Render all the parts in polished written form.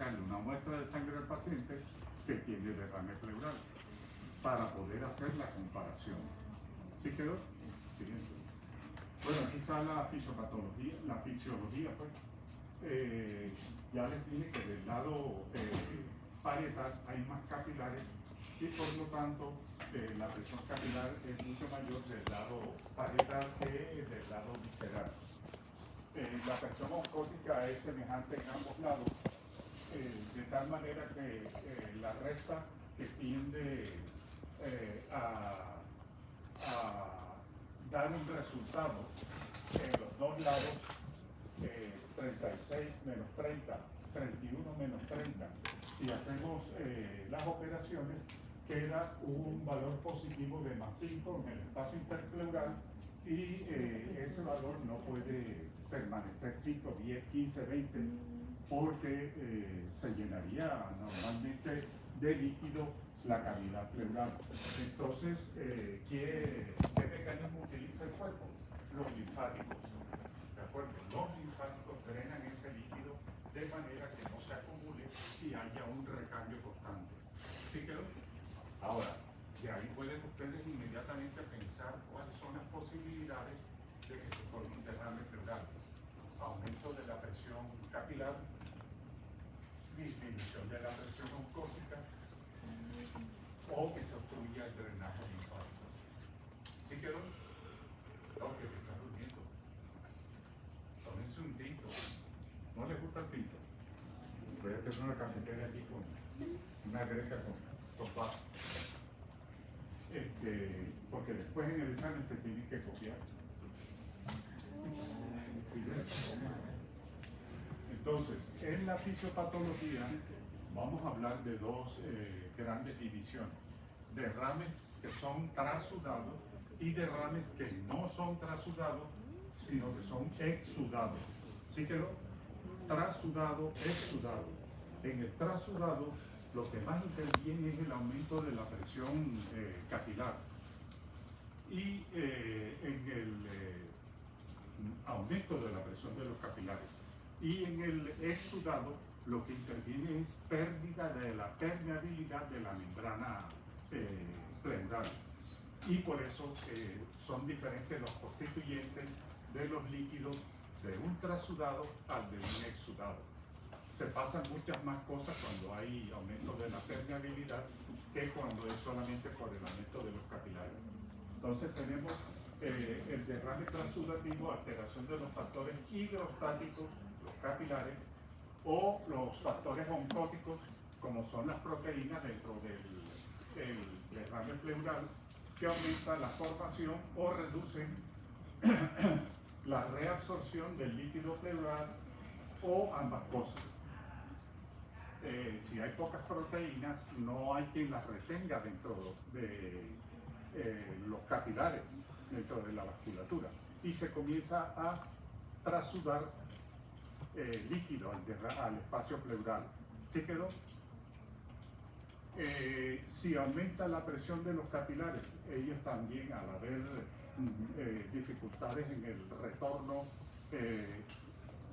sacarle una muestra de sangre al paciente que tiene derrame pleural para poder hacer la comparación. ¿Sí quedó? Siguiente. Bueno, aquí está la fisiopatología, la fisiología, pues. Ya les dije que del lado parietal hay más capilares y por lo tanto la presión capilar es mucho mayor del lado parietal que del lado visceral. La presión oscótica es semejante en ambos lados, de tal manera que la recta que tiende a dar un resultado en los dos lados, 36 menos 30, 31 menos 30, si hacemos las operaciones, queda un valor positivo de más 5 en el espacio interpleural y ese valor no puede permanecer 5, 10, 15, 20 porque se llenaría normalmente de líquido la cavidad pleural. Entonces, ¿qué mecanismo utiliza el cuerpo? Los linfáticos. ¿De acuerdo? Los linfáticos drenan ese líquido de manera que no se acumule y haya un recambio constante. ¿Sí quedó? Ahora, de ahí pueden ustedes inmediatamente pensar cuáles son las posibilidades de que se forme un derrame pleural. Aumento de la presión capilar, disminución de la presión oscótica o que se obstruya el drenaje linfático. ¿Sí quedó? No, que te estás durmiendo. Tómense un tinto. ¿No les gusta el tinto? Voy a tener una cafetera aquí con una greca con vaso. Porque después en el examen se tiene que copiar. Entonces, en la fisiopatología vamos a hablar de dos grandes divisiones. Derrames que son trasudados y derrames que no son trasudados, sino que son exsudados. ¿Sí quedó? Trasudado, exsudado. En el trasudado, lo que más interviene es el aumento de la presión capilar. Y en el aumento de la presión de los capilares. Y en el exsudado, lo que interviene es pérdida de la permeabilidad de la membrana pleural. Y por eso son diferentes los constituyentes de los líquidos de un trasudado al de un exsudado. Se pasan muchas más cosas cuando hay aumento de la permeabilidad que cuando es solamente por el aumento de los capilares. Entonces tenemos el derrame transudativo, alteración de los factores hidrostáticos, los capilares, o los factores oncóticos, como son las proteínas dentro del derrame pleural, que aumentan la formación o reducen la reabsorción del líquido pleural o ambas cosas. Si hay pocas proteínas, no hay quien las retenga dentro de los capilares, dentro de la vasculatura, y se comienza a trasudar líquido al espacio pleural. ¿Sí quedó? Si aumenta la presión de los capilares, ellos también, al haber dificultades en el retorno,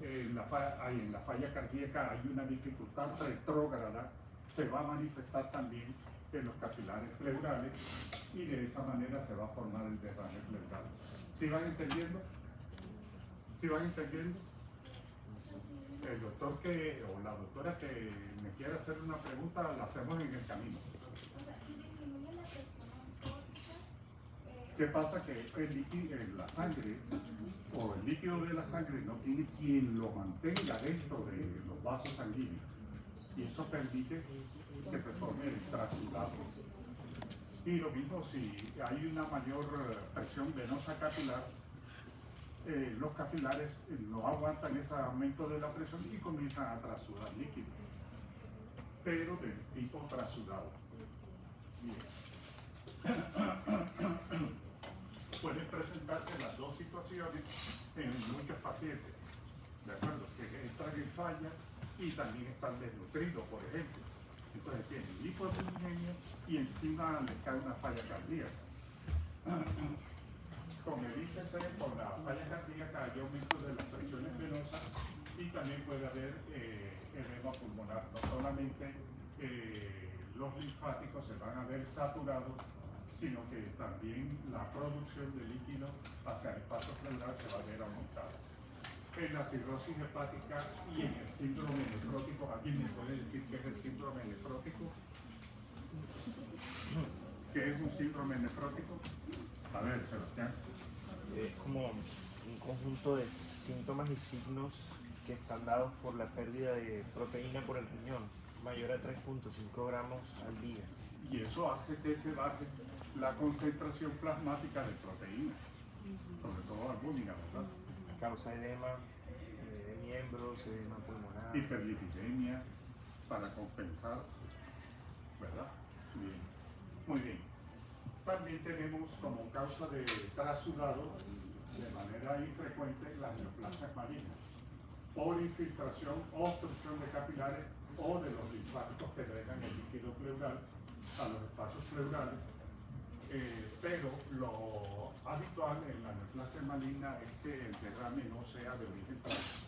en la falla cardíaca hay una dificultad retrógrada, se va a manifestar también en los capilares pleurales y de esa manera se va a formar el derrame pleural. ¿Sí van entendiendo? ¿Sí van entendiendo? El doctor o la doctora que me quiera hacer una pregunta, la hacemos en el camino. ¿Qué pasa? Que el líquido, la sangre o el líquido de la sangre no tiene quien lo mantenga dentro de los vasos sanguíneos y eso permite que se forme el trasudado. Y lo mismo si hay una mayor presión venosa capilar, los capilares no aguantan ese aumento de la presión y comienzan a trasudar líquido, pero del tipo trasudado. Pueden presentarse las dos situaciones en muchos pacientes, ¿de acuerdo? Que entran en falla y también están desnutridos, por ejemplo. Entonces tienen hipoproteinemia y encima les cae una falla cardíaca. Con el ICC, con la falla cardíaca, hay aumento de las presiones venosas y también puede haber edema pulmonar. No solamente los linfáticos se van a ver saturados, sino que también la producción de líquido hacia el espacio pleural se va a ver aumentada. En la cirrosis hepática y en el síndrome nefrótico, ¿alguien me puede decir qué es el síndrome nefrótico? ¿Qué es un síndrome nefrótico? A ver, Sebastián. Es como un conjunto de síntomas y signos que están dados por la pérdida de proteína por el riñón, mayor a 3.5 gramos al día. Y eso hace que se baje la concentración plasmática de proteína, sobre todo albúmina, ¿verdad? Causa edema de miembros, edema pulmonar. Hiperlipidemia, para compensar, ¿verdad? Bien, muy bien. También tenemos como causa de trasudado, de manera infrecuente, las neoplasias malignas, por infiltración, obstrucción de capilares o de los linfáticos que drenan el líquido pleural a los espacios pleurales. Pero lo habitual en la neoplasia maligna es que el derrame no sea de origen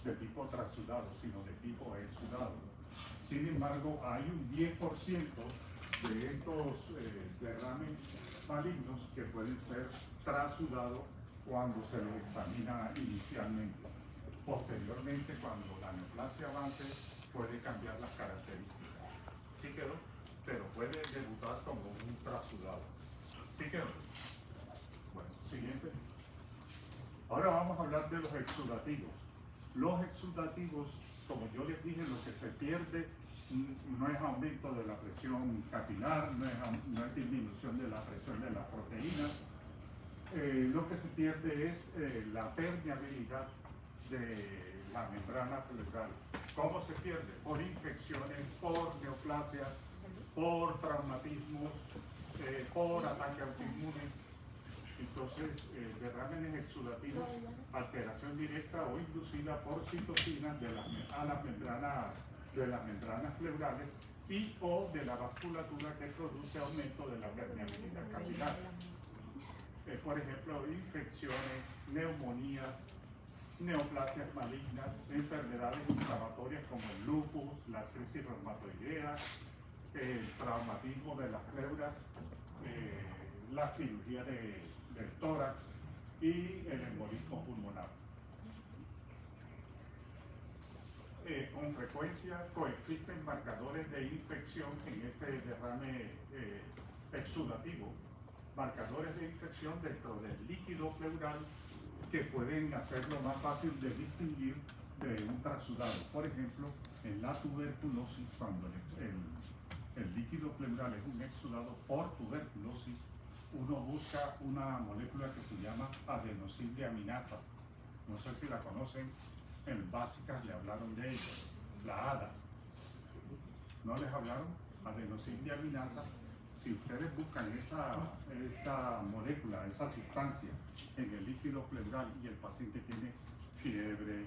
de tipo trasudado, sino de tipo exudado. Sin embargo, hay un 10% de estos derrames malignos que pueden ser trasudados cuando se los examina inicialmente. Posteriormente, cuando la neoplasia avance, puede cambiar las características. ¿Sí quedó? Pero puede debutar como un trasudado. ¿Sí quedó? Bueno, siguiente. Ahora vamos a hablar de los exudativos. Los exudativos, como yo les dije, lo que se pierde no es aumento de la presión capilar, no es disminución de la presión de las proteínas. Lo que se pierde es la permeabilidad de la membrana pleural. ¿Cómo se pierde? Por infecciones, por neoplasias, por traumatismos, por ataque autoinmune. Entonces, derrames exudativos, alteración directa o inducida por citocinas de las membranas pleurales y o de la vasculatura que produce aumento de la permeabilidad capilar. Por ejemplo, infecciones, neumonías, neoplasias malignas, enfermedades inflamatorias como el lupus, la artritis reumatoidea, el traumatismo de las pleuras, la cirugía del tórax y el embolismo pulmonar. Con frecuencia coexisten marcadores de infección en ese derrame exudativo, marcadores de infección dentro del líquido pleural que pueden hacerlo más fácil de distinguir de un trasudado. Por ejemplo, en la tuberculosis, cuando el líquido pleural es un exudado por tuberculosis, uno busca una molécula que se llama adenosíndeaminasa. No sé si la conocen, en básicas le hablaron de ella, la ADA. ¿No les hablaron? Adenosíndeaminasa. Si ustedes buscan esa molécula, esa sustancia en el líquido pleural y el paciente tiene fiebre,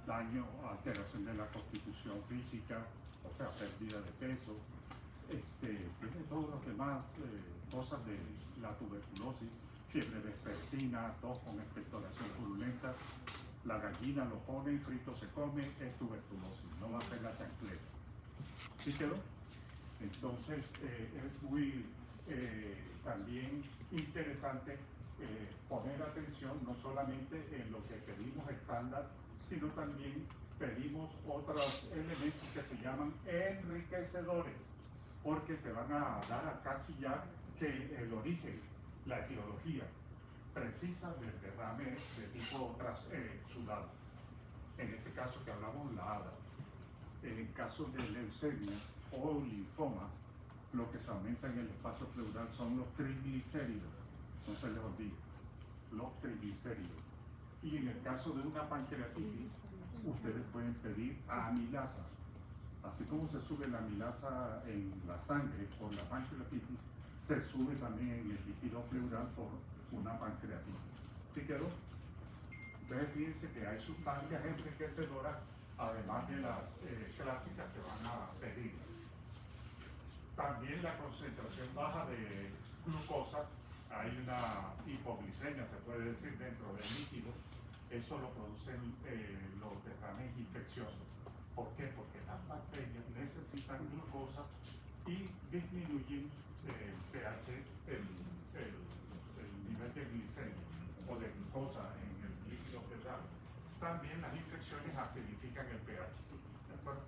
daño, alteración de la constitución física, o sea, pérdida de peso, tiene todas las demás cosas de la tuberculosis, fiebre vespertina, tos con expectoración purulenta, la gallina lo pone, frito se come, es tuberculosis, no va a ser la chancleta. ¿Sí quedó? Entonces, es muy también interesante poner atención no solamente en lo que pedimos estándar, sino también pedimos otros elementos que se llaman enriquecedores, porque te van a dar a casi ya que el origen, la etiología precisa del derrame de tipo exudado. En este caso que hablamos, la ADA. En el caso de leucemias o linfomas, lo que se aumenta en el espacio pleural son los triglicéridos, no se les olvide, los triglicéridos. Y en el caso de una pancreatitis, ustedes pueden pedir amilasa. Así como se sube la amilasa en la sangre por la pancreatitis, se sube también en el líquido pleural por una pancreatitis. ¿Sí quedó? Entonces fíjense que hay sustancias enriquecedoras, además de las clásicas que van a pedir. También la concentración baja de glucosa, hay una hipoglicemia, se puede decir, dentro del líquido, eso lo producen los derrames infecciosos. ¿Por qué? Porque las bacterias necesitan glucosa y disminuyen el pH, el nivel de glicemia o de glucosa en el líquido pleural. También las infecciones acidifican el pH. ¿De acuerdo?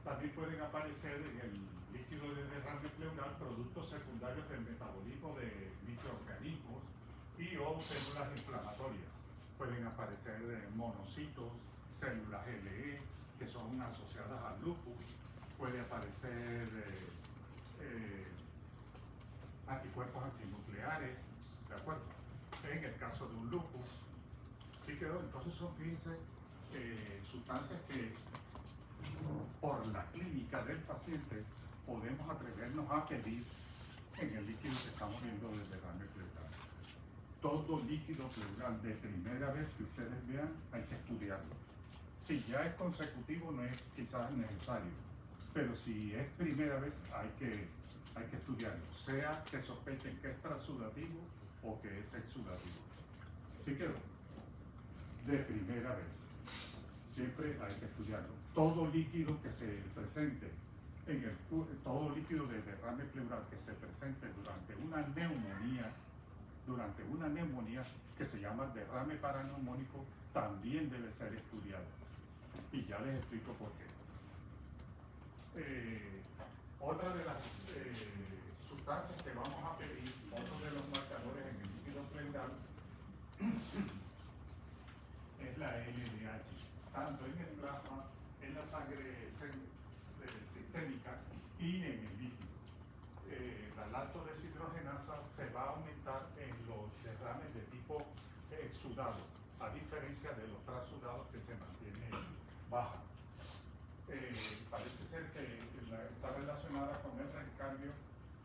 También pueden aparecer en el líquido de derrame pleural productos secundarios del metabolismo de microorganismos y o células inflamatorias. Pueden aparecer monocitos, células LE, que son asociadas al lupus. Puede aparecer anticuerpos antinucleares, ¿de acuerdo? En el caso de un lupus. ¿Sí quedó? Entonces son, fíjense, sustancias que por la clínica del paciente podemos atrevernos a pedir en el líquido que estamos viendo del derrame pleural. Todo líquido pleural de primera vez que ustedes vean hay que estudiarlo. Si ya es consecutivo no es quizás necesario, pero si es primera vez hay que estudiarlo, sea que sospechen que es transudativo o que es exudativo. ¿Sí quedó? De primera vez. Siempre hay que estudiarlo. Todo líquido que se presente todo líquido de derrame pleural que se presente durante una neumonía que se llama derrame paraneumónico, también debe ser estudiado. Y ya les explico por qué. Otra de las sustancias que vamos a pedir, otro de los marcadores en el líquido pleural, es la LDH, tanto en el plasma, en la sangre sistémica y en el líquido. La lactodeshidrogenasa se va a aumentar en los derrames de tipo exudado, a diferencia de los trasudados que se mantiene baja. Parece ser que está relacionada con el recambio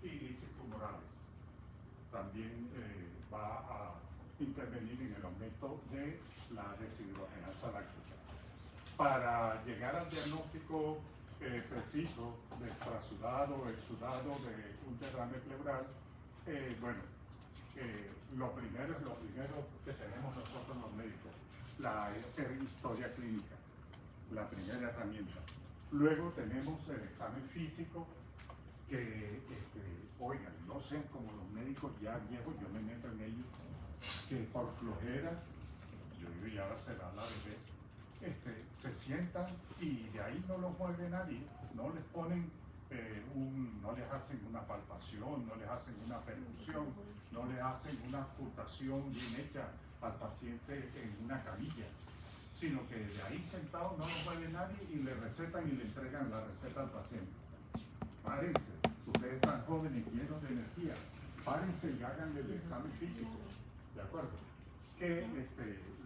y lisis tumorales. También va a intervenir en el aumento de la deshidrogenasa láctica. Para llegar al diagnóstico preciso del trasudado, exudado de un derrame pleural, lo primero que tenemos nosotros los médicos, la historia clínica, la primera herramienta. Luego tenemos el examen físico, que, oigan, no sean como los médicos ya viejos, yo me meto en ellos, que por flojera, yo digo ya se da la vejez, se sientan y de ahí no los mueve nadie, no les ponen no les hacen una palpación, no les hacen una perfusión, no les hacen una ocultación bien hecha al paciente en una camilla, sino que de ahí sentados no los mueve nadie y le recetan y le entregan la receta al paciente. Párense, ustedes están jóvenes, llenos de energía, párense y háganle el examen físico, ¿de acuerdo? Que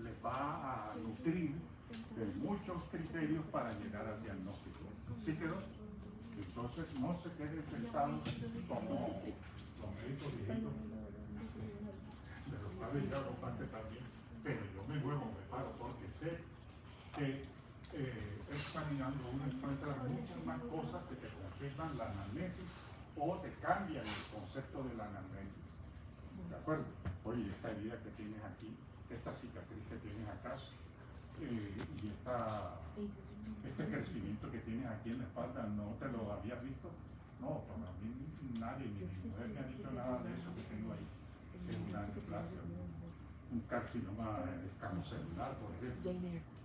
les va a nutrir de muchos criterios para llegar al diagnóstico. ¿Sí quedó? Entonces no se queden sentados como los médicos viejitos, de los cuales ya hago parte también, pero yo me muevo, me paro, porque sé que examinando uno encuentra muchas más cosas que te confirman la anamnesis o te cambian el concepto de la anamnesis. ¿De acuerdo? Oye, esta herida que tienes aquí, esta cicatriz que tienes acá, y este crecimiento que tienes aquí en la espalda, ¿no te lo habías visto? No, para mí nadie, ni mi mujer me ha dicho nada de eso que tengo ahí. Es una neoplasia, un carcinoma escamocelular, por ejemplo.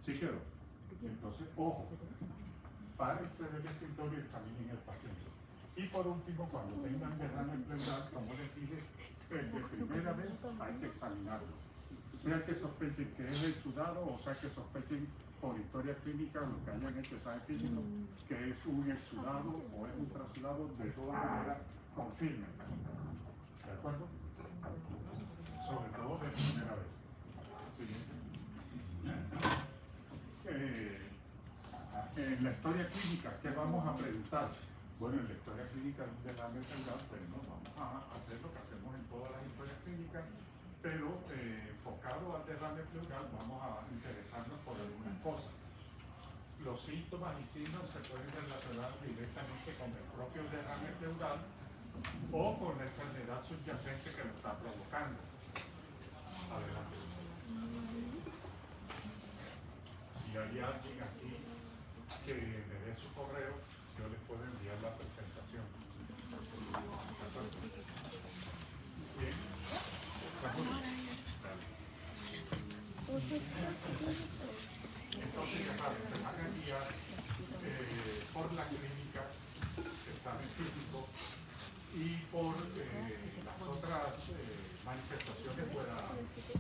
Sí quedó. Entonces, ojo, párense del escritorio y examinen el paciente. Y por último, cuando tengan derrame pleural, como les dije, de primera vez hay que examinarlo. Sea que sospechen que es exudado o sea que sospechen por historia clínica lo que hayan hecho examen físico, que es un exudado o es un trasudado, de todas maneras confirmen. ¿De acuerdo? Sobre todo de primera vez. En la historia clínica, ¿qué vamos a preguntar? Bueno, en la historia clínica de un derrame pleural, pues no, vamos a hacer lo que hacemos en todas las historias clínicas, pero enfocado al derrame pleural vamos a interesarnos por algunas cosas. Los síntomas y signos se pueden relacionar directamente con el propio derrame pleural o con la enfermedad subyacente que lo está provocando. Adelante. Si hay alguien aquí que me dé su correo, yo les puedo enviar la presentación. Bien. Entonces, ya saben, se van a guiar por la clínica, examen físico y por las otras manifestaciones fuera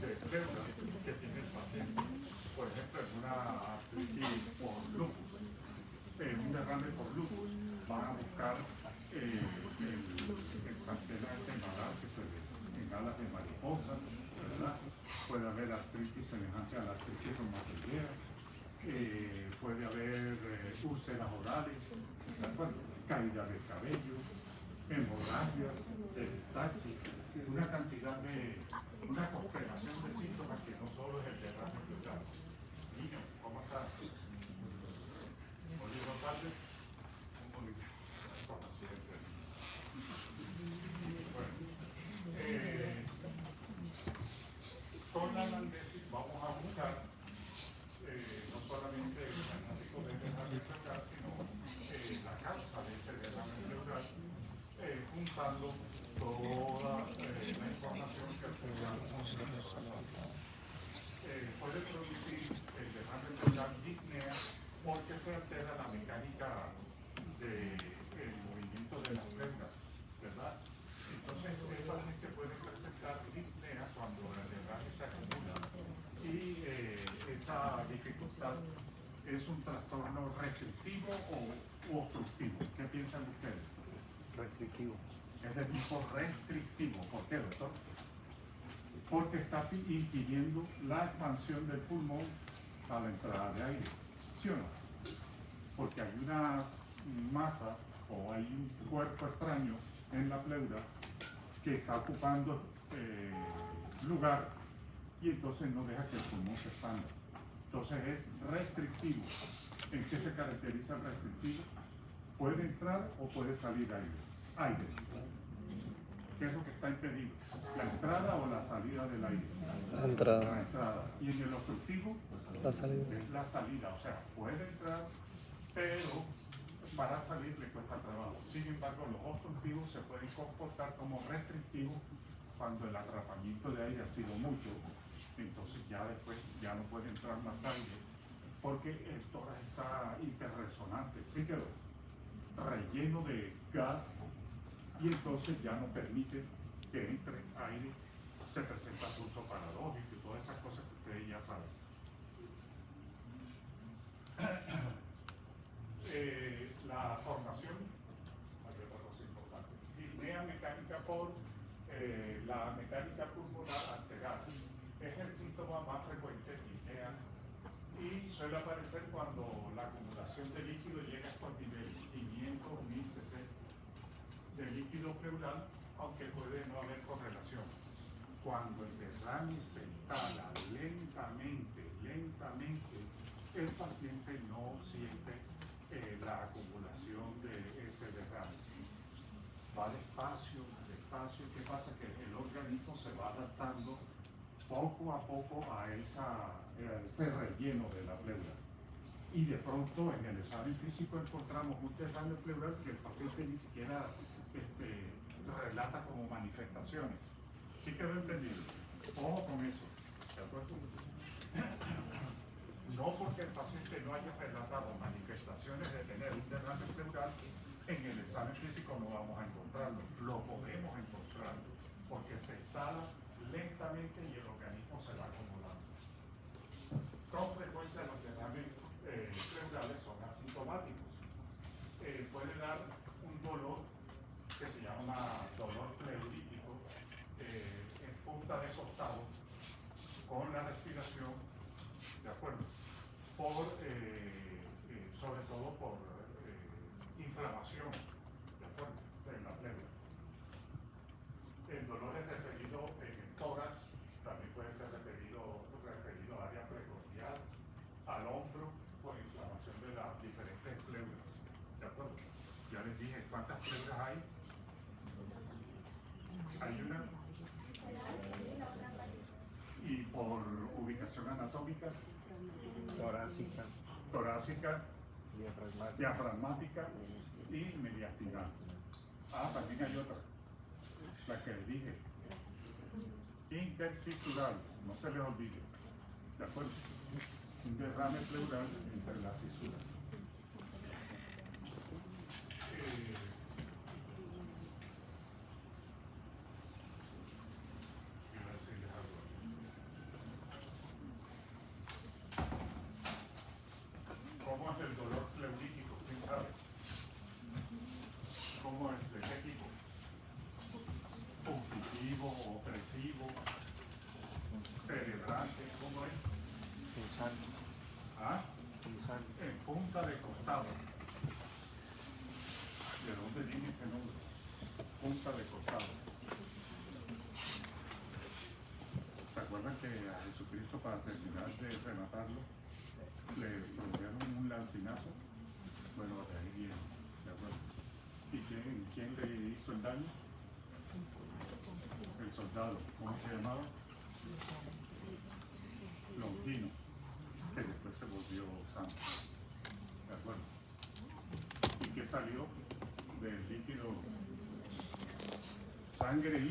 de pleura que tiene el paciente. Por ejemplo, en una artritis por lupus, un derrame por lupus, van a buscar el santena temporal que se ve en alas de mariposa, ¿verdad? Puede haber artritis semejante a la artritis reumatoidea, puede haber úlceras orales, caída del cabello, hemorragias, epistaxis, una cantidad de, una constelación de síntomas que no solo es el derrame pleural. Niño, ¿cómo estás? Olivo González, como siempre. Bueno, con la analgesia vamos a buscar no solamente el diagnóstico del derrame pleural, sino la causa de ese derrame pleural, juntando toda la información que el pleural puede producir el derrame pleural disnea porque se altera la mecánica del movimiento de las pleuras, ¿verdad? Entonces el paciente puede presentar disnea cuando el derrame se acumula y esa dificultad es un trastorno restrictivo o obstructivo. ¿Qué piensan ustedes? Restrictivo. Es de tipo restrictivo. ¿Por qué, doctor? Porque está impidiendo la expansión del pulmón a la entrada de aire. ¿Sí o no? Porque hay unas masas o hay un cuerpo extraño en la pleura que está ocupando lugar y entonces no deja que el pulmón se expanda. Entonces es restrictivo. ¿En qué se caracteriza el restrictivo? Puede entrar o puede salir aire. ¿Qué es lo que está impedido? ¿La entrada o la salida del aire? La entrada. La entrada. Y en el obstructivo, La salida. es la salida. O sea, puede entrar, pero para salir le cuesta trabajo. Sin embargo, los obstructivos se pueden comportar como restrictivos cuando el atrapamiento de aire ha sido mucho. Entonces ya después ya no puede entrar más aire porque el tórax está hiperresonante, sí quedó relleno de gas y entonces ya no permite que entre aire, se presenta pulso paradójico y todas esas cosas que ustedes ya saben. La formación, hay otra cosa importante, disnea mecánica por la mecánica pulmonar alterada. Es el síntoma más frecuente, disnea, y suele aparecer cuando la acumulación de líquido llega a estos niveles, 500, 1000 cc de líquido pleural, aunque puede no haber correlación. Cuando el derrame se instala lentamente, el paciente no siente la acumulación de ese derrame. Va despacio. ¿Qué pasa? Que el organismo se va adaptando poco a poco a ese relleno de la pleura. Y de pronto en el examen físico encontramos un derrame pleural que el paciente ni siquiera relata como manifestaciones. ¿Sí quedó entendido? Ojo con eso, ¿de acuerdo? No porque el paciente no haya relatado manifestaciones de tener un derrame pleural, en el examen físico no vamos a encontrarlo. Lo podemos encontrar porque se instala lentamente y el organismo se va acumulando. Con frecuencia los derrames pleurales son asintomáticos. Puede dar un dolor que se llama dolor pleurítico en punta de costado con la respiración, ¿de acuerdo? Sobre todo por inflamación, ¿de acuerdo? En la pleura. El dolor es referido en el tórax, también puede ser referido al área precordial, al hombro, por inflamación de las diferentes pleuras, ¿de acuerdo? Ya les dije cuántas pleuras hay. Hay una. Y ubicación anatómica, Torácica, torácica, diafragmática. diafragmática y mediastinal. Ah, también hay otra, la que les dije, intercisural, no se les olvide, ¿de acuerdo? Un derrame pleural entre las cisuras. ¿Cómo es el dolor pleurítico? ¿Quién sabe? ¿Cómo es? ¿De qué tipo? Puntitivo, opresivo, penetrante, ¿cómo es? Punzante. ¿Ah? Punzante. En punta de costado. ¿De dónde viene ese nombre? Punta de costado. ¿Se acuerdan que a Jesucristo, para terminar de rematarlo, le produjeron un lancinazo? Bueno, de ahí viene, ¿de acuerdo? ¿Y quién le hizo el daño? El soldado. ¿Cómo se llamaba? Longino, que después se volvió santo. ¿De acuerdo? ¿Y qué salió del líquido? Sangre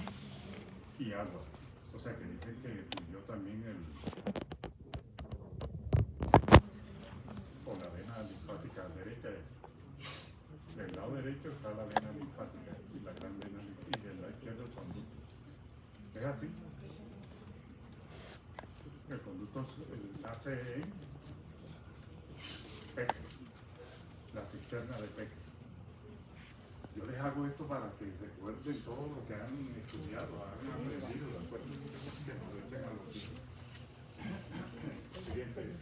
y agua. O sea que dicen que fluyó también por la vena linfática derecha. Del lado derecho está la vena linfática y la gran vena linfática, y del lado izquierdo el conducto. ¿Es así? El conducto nace en pecho, la cisterna de pecho. Yo les hago esto para que recuerden todo lo que han estudiado, han aprendido, ¿de acuerdo? Que nos lo echen a los hijos. Siguiente.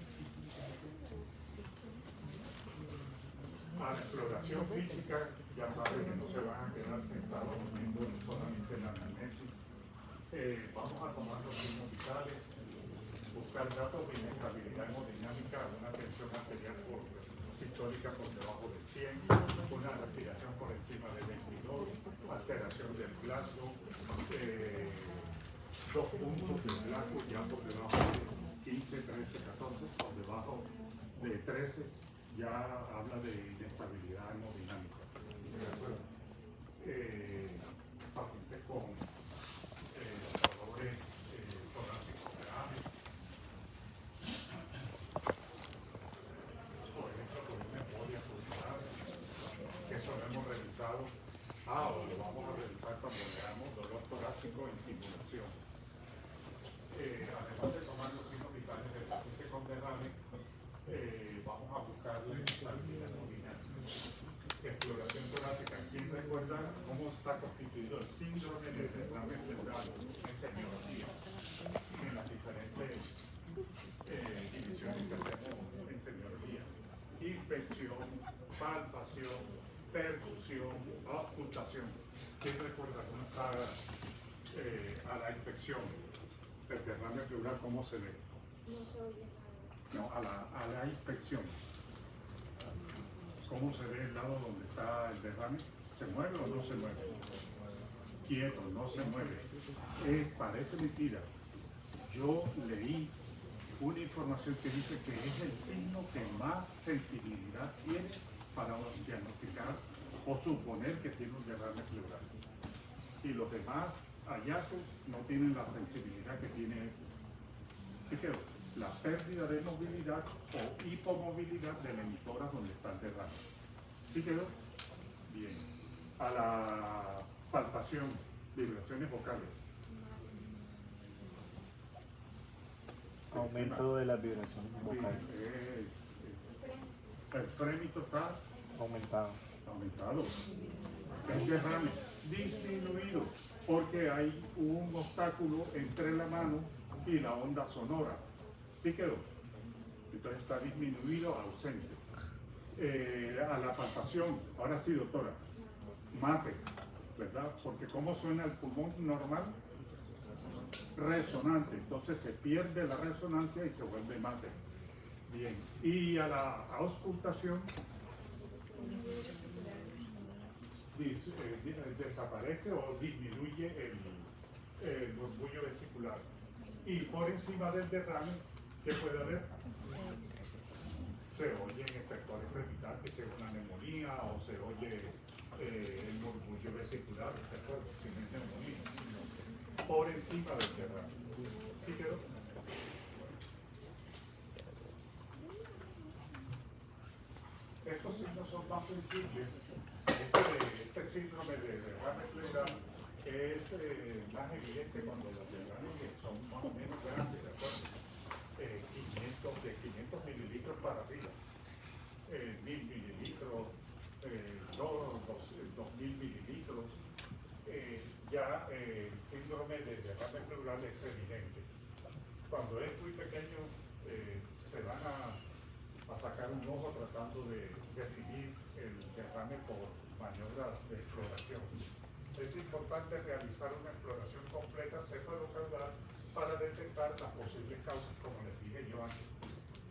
A la exploración física, ya saben que no se van a quedar sentados viendo solamente la anamnesis. Vamos a tomar los signos vitales, buscar datos de inestabilidad hemodinámica, una tensión arterial sistólica por debajo de 100, una respiración por encima de 22, alteración del Glasgow, 2 puntos del Glasgow ya por debajo de 15, 13, 14, por debajo de 13 ya habla de inestabilidad hemodinámica. ¿De acuerdo? Pacientes con dolores torácicos graves, por ejemplo, con una embolia pulmonar, que eso lo hemos revisado. O lo vamos a revisar cuando veamos dolor torácico en simulación. Además de tomar los signos vitales del paciente con derrame, vamos a buscarle estabilidad hemodinámica. Exploración torácica. ¿Quién recuerda cómo está constituido el síndrome de derrame pleural en semiología? En las diferentes divisiones que hacemos en semiología. Inspección, palpación, percusión, auscultación. ¿Quién recuerda cómo está a la inspección el derrame pleural, cómo se ve? No, a la inspección. ¿Cómo se ve el lado donde está el derrame? ¿Se mueve o no se mueve? Quieto, no se mueve. Parece mentira. Yo leí una información que dice que es el signo que más sensibilidad tiene para diagnosticar o suponer que tiene un derrame pleural. Y los demás hallazgos no tienen la sensibilidad que tiene ese. Así que la pérdida de movilidad o hipomovilidad de la emitora donde está el derrame. ¿Sí quedó? Bien. A la palpación, vibraciones vocales. Aumento de las vibraciones vocales. El frémito está Aumentado. El derrame disminuido porque hay un obstáculo entre la mano y la onda sonora. ¿Sí quedó? Entonces está disminuido, ausente. A la palpación, ahora sí, doctora, mate, ¿verdad? Porque ¿cómo suena el pulmón normal? Resonante, entonces se pierde la resonancia y se vuelve mate. Bien, y a la auscultación desaparece o disminuye el murmullo vesicular. Y por encima del derrame ¿Qué puede haber? Se oyen efectores crepitales, que es una neumonía, o se oye el murmullo vesicular, sin es neumonía, sino por encima del derrame. ¿Sí quedó? Estos signos son más sensibles. Este síndrome de derrame pleural es más evidente cuando los derrames son más o menos grandes, ¿de acuerdo? 500 mililitros para arriba, 1000 mililitros, 2000 mililitros. Ya el síndrome de derrame pleural es evidente. Cuando es muy pequeño, se van a sacar un ojo tratando de definir el derrame por maniobras de exploración. Es importante realizar una exploración completa cefalocaudal para detectar las posibles causas, como les dije yo antes.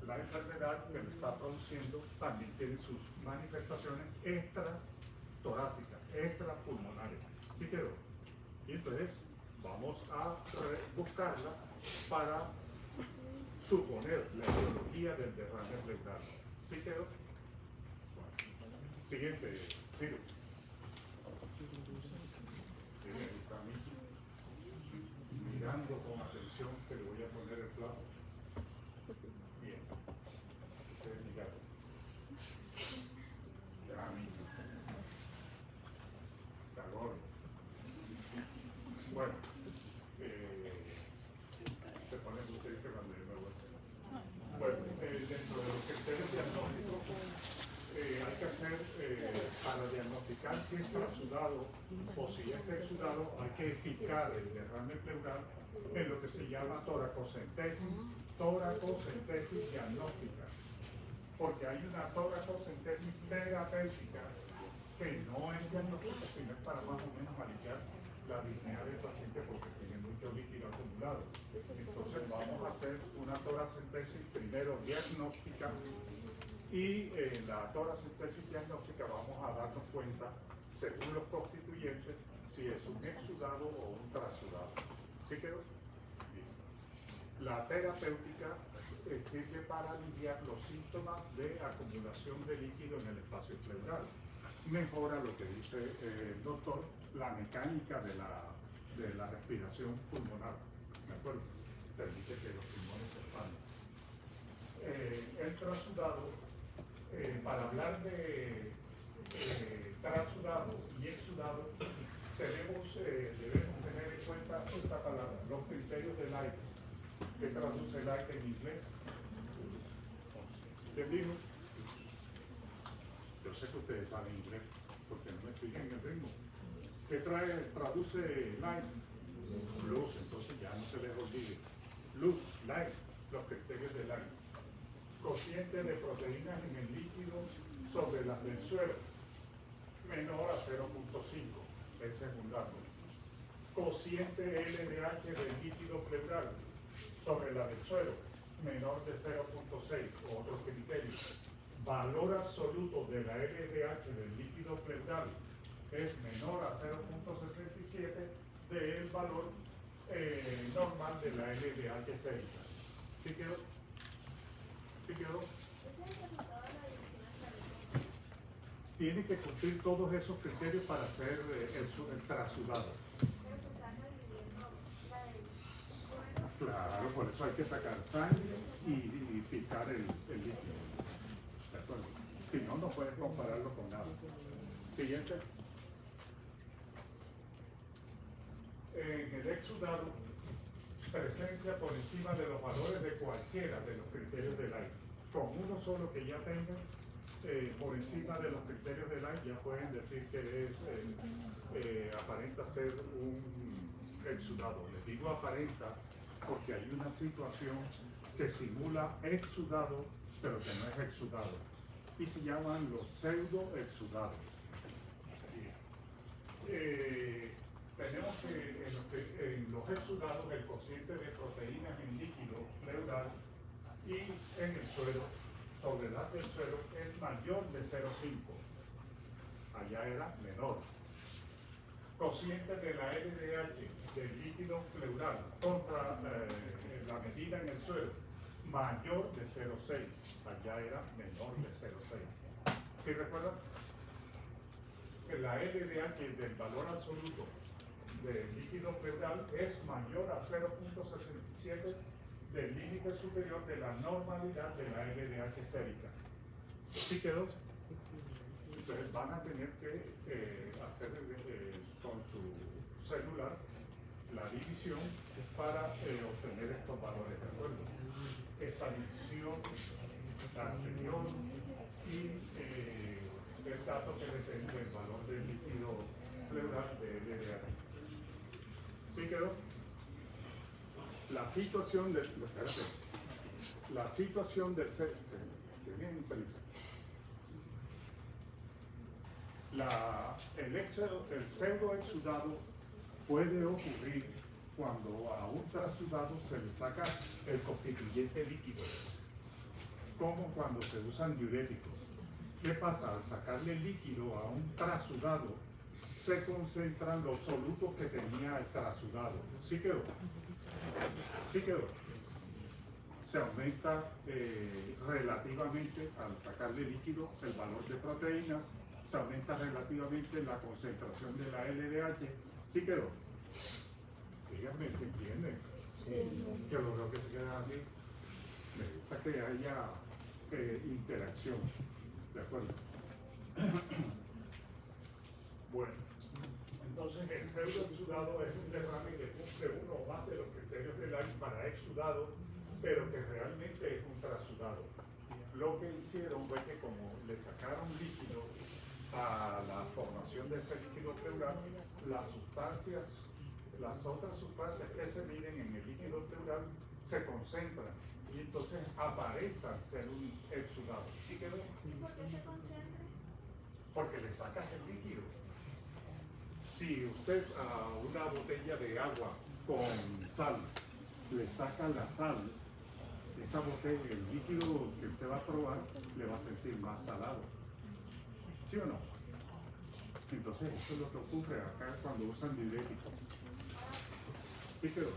La enfermedad que lo está produciendo también tiene sus manifestaciones extratorácicas, extrapulmonares. ¿Sí quedó? Y entonces vamos a buscarlas para suponer la etiología del derrame pleural. ¿Sí quedó? Siguiente, Ciro. Está mirando con atención que le voy a poner el plato. Bien. Ustedes miraron. Ya, Michi. Está gordo. Bueno. Se ponen ustedes que cuando yo me voy. Bueno, dentro de los criterios diagnósticos hay que hacer, para diagnosticar si es trasudado o si es exudado, hay que picar el derrame pleural en lo que se llama toracocentesis diagnóstica, porque hay una toracocentesis terapéutica que no es diagnóstica, sino es para más o menos aliviar la disnea del paciente porque tiene mucho líquido acumulado. Entonces vamos a hacer una toracentesis primero diagnóstica y en la toracentesis diagnóstica vamos a darnos cuenta, según los constituyentes, si es un exudado o un trasudado. ¿Sí quedó? Bien. La terapéutica sirve para aliviar los síntomas de acumulación de líquido en el espacio pleural. Mejora lo que dice el doctor, la mecánica de la respiración pulmonar. ¿De acuerdo? Permite que los pulmones se expanden. El trasudado, para hablar de trasudado y exudado, debemos tener en cuenta esta palabra, los criterios del aire. ¿Qué traduce el aire en inglés? ¿Entendimos? Yo sé que ustedes saben inglés, porque no me siguen el ritmo. ¿Qué traduce light? Luz, entonces ya no se les olvide. Luz, light, los criterios del aire. Cociente de proteínas en el líquido sobre las del suelo, menor a 0.5, ese es un dato. Cociente LDH del líquido pleural sobre la del suelo, menor de 0.6, otro criterio. Valor absoluto de la LDH del líquido pleural es menor a 0.67 del valor normal de la LDH sérica. ¿Sí quedó? ¿Sí quedó? Tiene que cumplir todos esos criterios para hacer el trasudado. Claro, por eso hay que sacar sangre y picar el líquido. ¿De acuerdo? Si no, no puedes compararlo con nada. Siguiente. En el exudado, presencia por encima de los valores de cualquiera de los criterios del aire. Con uno solo que ya tengan por encima de los criterios del aire, ya pueden decir que aparenta ser un exudado. Les digo aparenta porque hay una situación que simula exudado, pero que no es exudado. Y se llaman los pseudoexudados. Tenemos que en los exudados el cociente de proteínas en líquido pleural y en el suelo, sobre la del suelo, es mayor de 0,5. Allá era menor. Cociente de la LDH del líquido pleural contra la medida en el suelo, mayor de 0,6. Allá era menor de 0,6. ¿Sí recuerdan? Que la LDH del valor absoluto del líquido pleural es mayor a 0,67 del límite superior de la normalidad de la LDH sérica. ¿Sí quedó? Entonces van a tener que hacer con su celular la división para obtener estos valores, ¿de acuerdo? Esta división anterior y el dato que depende del valor del líquido pleural de LDH. ¿Sí quedó? La situación del... Espérate. La situación del sexo... El pseudoexudado puede ocurrir cuando a un trasudado se le saca el constituyente líquido, como cuando se usan diuréticos. ¿Qué pasa? Al sacarle líquido a un trasudado, se concentran los solutos que tenía el trasudado. ¿Sí quedó? ¿Sí quedó? Se aumenta relativamente, al sacarle líquido, el valor de proteínas, se aumenta relativamente la concentración de la LDH. ¿Sí quedó? Díganme si entienden. Que lo veo que se quedan así. Me gusta que haya interacción. ¿De acuerdo? Bueno, entonces el pseudoexudado es un derrame que cumple uno o más de los criterios del AIS para exudado, pero que realmente es un trasudado. Lo que hicieron fue que como le sacaron líquido a la formación de ese líquido pleural, las otras sustancias que se miden en el líquido pleural se concentran y entonces aparentan ser un exudado. ¿Sí quedó? ¿Y por qué se concentra? Porque le sacas el líquido. Si usted a una botella de agua con sal le saca la sal, esa botella, el líquido que usted va a probar, le va a sentir más salado. ¿Sí o no? Entonces, eso es lo que ocurre acá cuando usan diuréticos. ¿Sí quedó?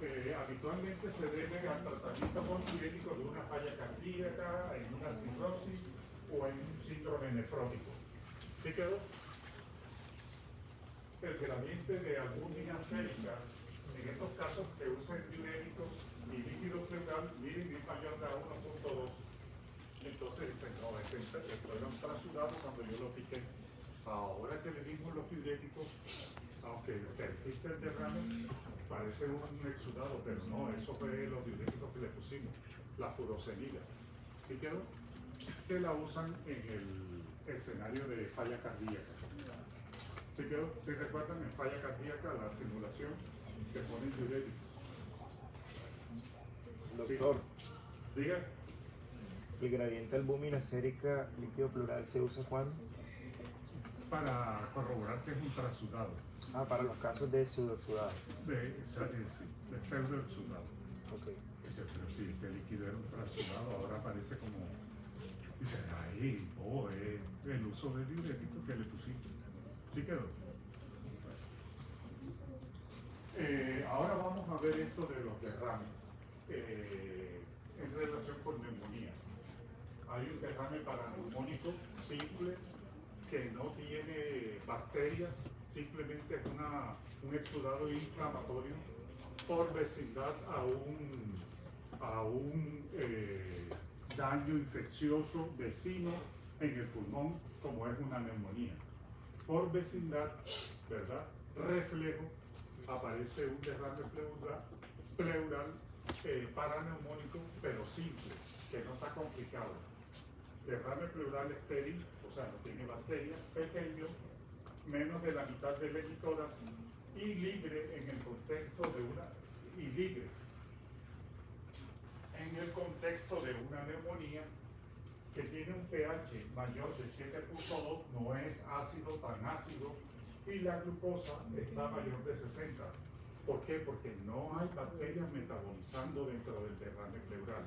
Habitualmente se debe al tratamiento con diuréticos de una falla cardíaca, en una cirrosis o en un síndrome nefrótico. ¿Sí quedó? El gradiente de albúmina sérica, en estos casos que usan diuréticos y líquido pleural, miren, es mayor de 1.2. Entonces dicen, no, esto era un trasudado cuando yo lo piqué. Ahora que le dimos los diuréticos, aunque existe el derrame, parece un exudado, pero no, eso fue los diuréticos que le pusimos, la furosemida. ¿Sí quedó? Que la usan en el escenario de falla cardíaca. ¿Sí quedó? ¿Sí recuerdan en falla cardíaca la simulación que ponen diuréticos? Doctor, Sí. Diga. ¿el gradiente albúmina sérica líquido pleural se usa cuándo? Para corroborar que es un trasudado. Ah, para los casos de pseudoexudado. De pseudoexudado. Ok. Dice, pero si este líquido era un trasudado, ahora parece como... Dice, ay, el uso de diuréticos que le pusiste. ¿Sí quedó? Ahora vamos a ver esto de los derrames en relación con neumonías. Hay un derrame paraneumónico simple que no tiene bacterias, simplemente es un exudado inflamatorio por vecindad a un daño infeccioso vecino en el pulmón, como es una neumonía. Por vecindad, ¿verdad? Reflejo, aparece un derrame pleural paraneumónico, pero simple, que no está complicado. Derrame pleural estéril, o sea, no tiene bacterias, pequeño, menos de la mitad del hemitórax y libre en el contexto de una neumonía que tiene un pH mayor de 7.2, no es ácido, tan ácido, y la glucosa está mayor de 60. ¿Por qué? Porque no hay bacterias metabolizando dentro del derrame pleural.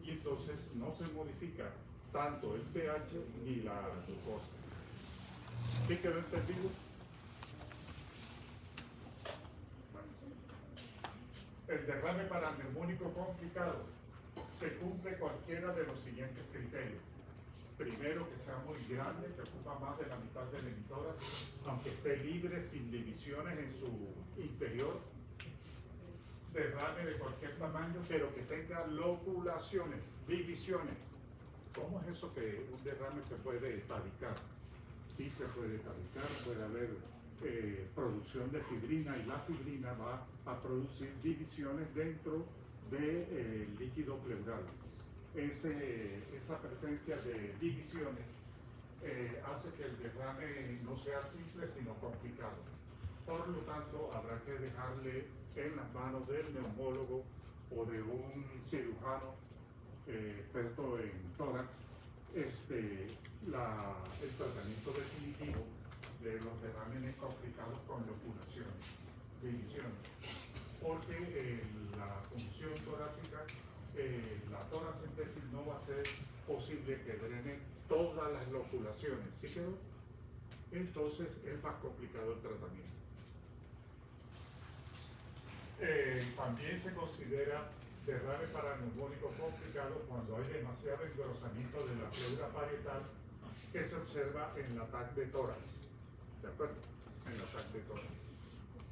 Y entonces no se modifica tanto el pH ni la glucosa. ¿Sí quedó entendido? Bueno. El el derrame paraneumónico complicado se cumple cualquiera de los siguientes criterios. Primero, que sea muy grande, que ocupa más de la mitad del emitora, aunque esté libre, sin divisiones en su interior. Derrame de cualquier tamaño, pero que tenga loculaciones, divisiones. ¿Cómo es eso que un derrame se puede tabicar? Sí se puede tabicar, puede haber producción de fibrina y la fibrina va a producir divisiones dentro del líquido pleural. Esa presencia de divisiones hace que el derrame no sea simple sino complicado. Por lo tanto, habrá que dejarle en las manos del neumólogo o de un cirujano experto en tórax el tratamiento definitivo de los derrames complicados con loculaciones, divisiones. Porque la función torácica, la toracentesis no va a ser posible que drene todas las loculaciones, ¿sí quedó? Entonces es más complicado el tratamiento. También se considera derrame paraneumónico complicado cuando hay demasiado engrosamiento de la pleura parietal que se observa en la TAC de tórax. ¿De acuerdo? En la TAC de tórax.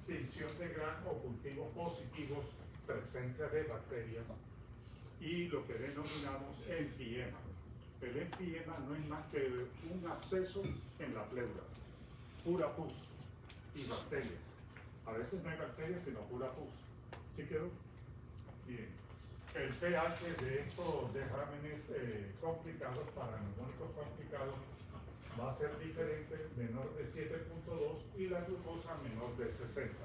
Tinción de Gram o cultivos positivos, presencia de bacterias y lo que denominamos empiema. El empiema no es más que un absceso en la pleura, pura pus y bacterias. A veces no hay bacterias sino pura pus. ¿Sí quedó? Bien. El pH de estos derrames complicados, paraneumónicos complicados, va a ser diferente, menor de 7.2 y la glucosa menor de 60.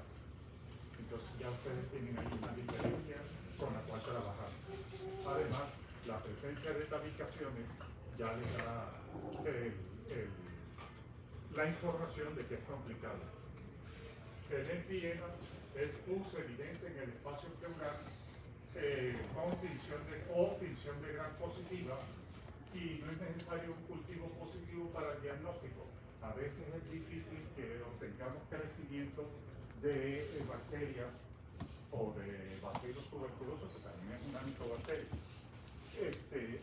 Entonces ya ustedes tienen ahí una diferencia con la cual trabajar. Además, la presencia de tabicaciones ya les da la información de que es complicado. El empiema es pus evidente en el espacio pleural con tinción de Gram positiva, y no es necesario un cultivo positivo para el diagnóstico. A veces es difícil que obtengamos crecimiento de bacterias o de bacilos tuberculosos, que también es una micobacteria.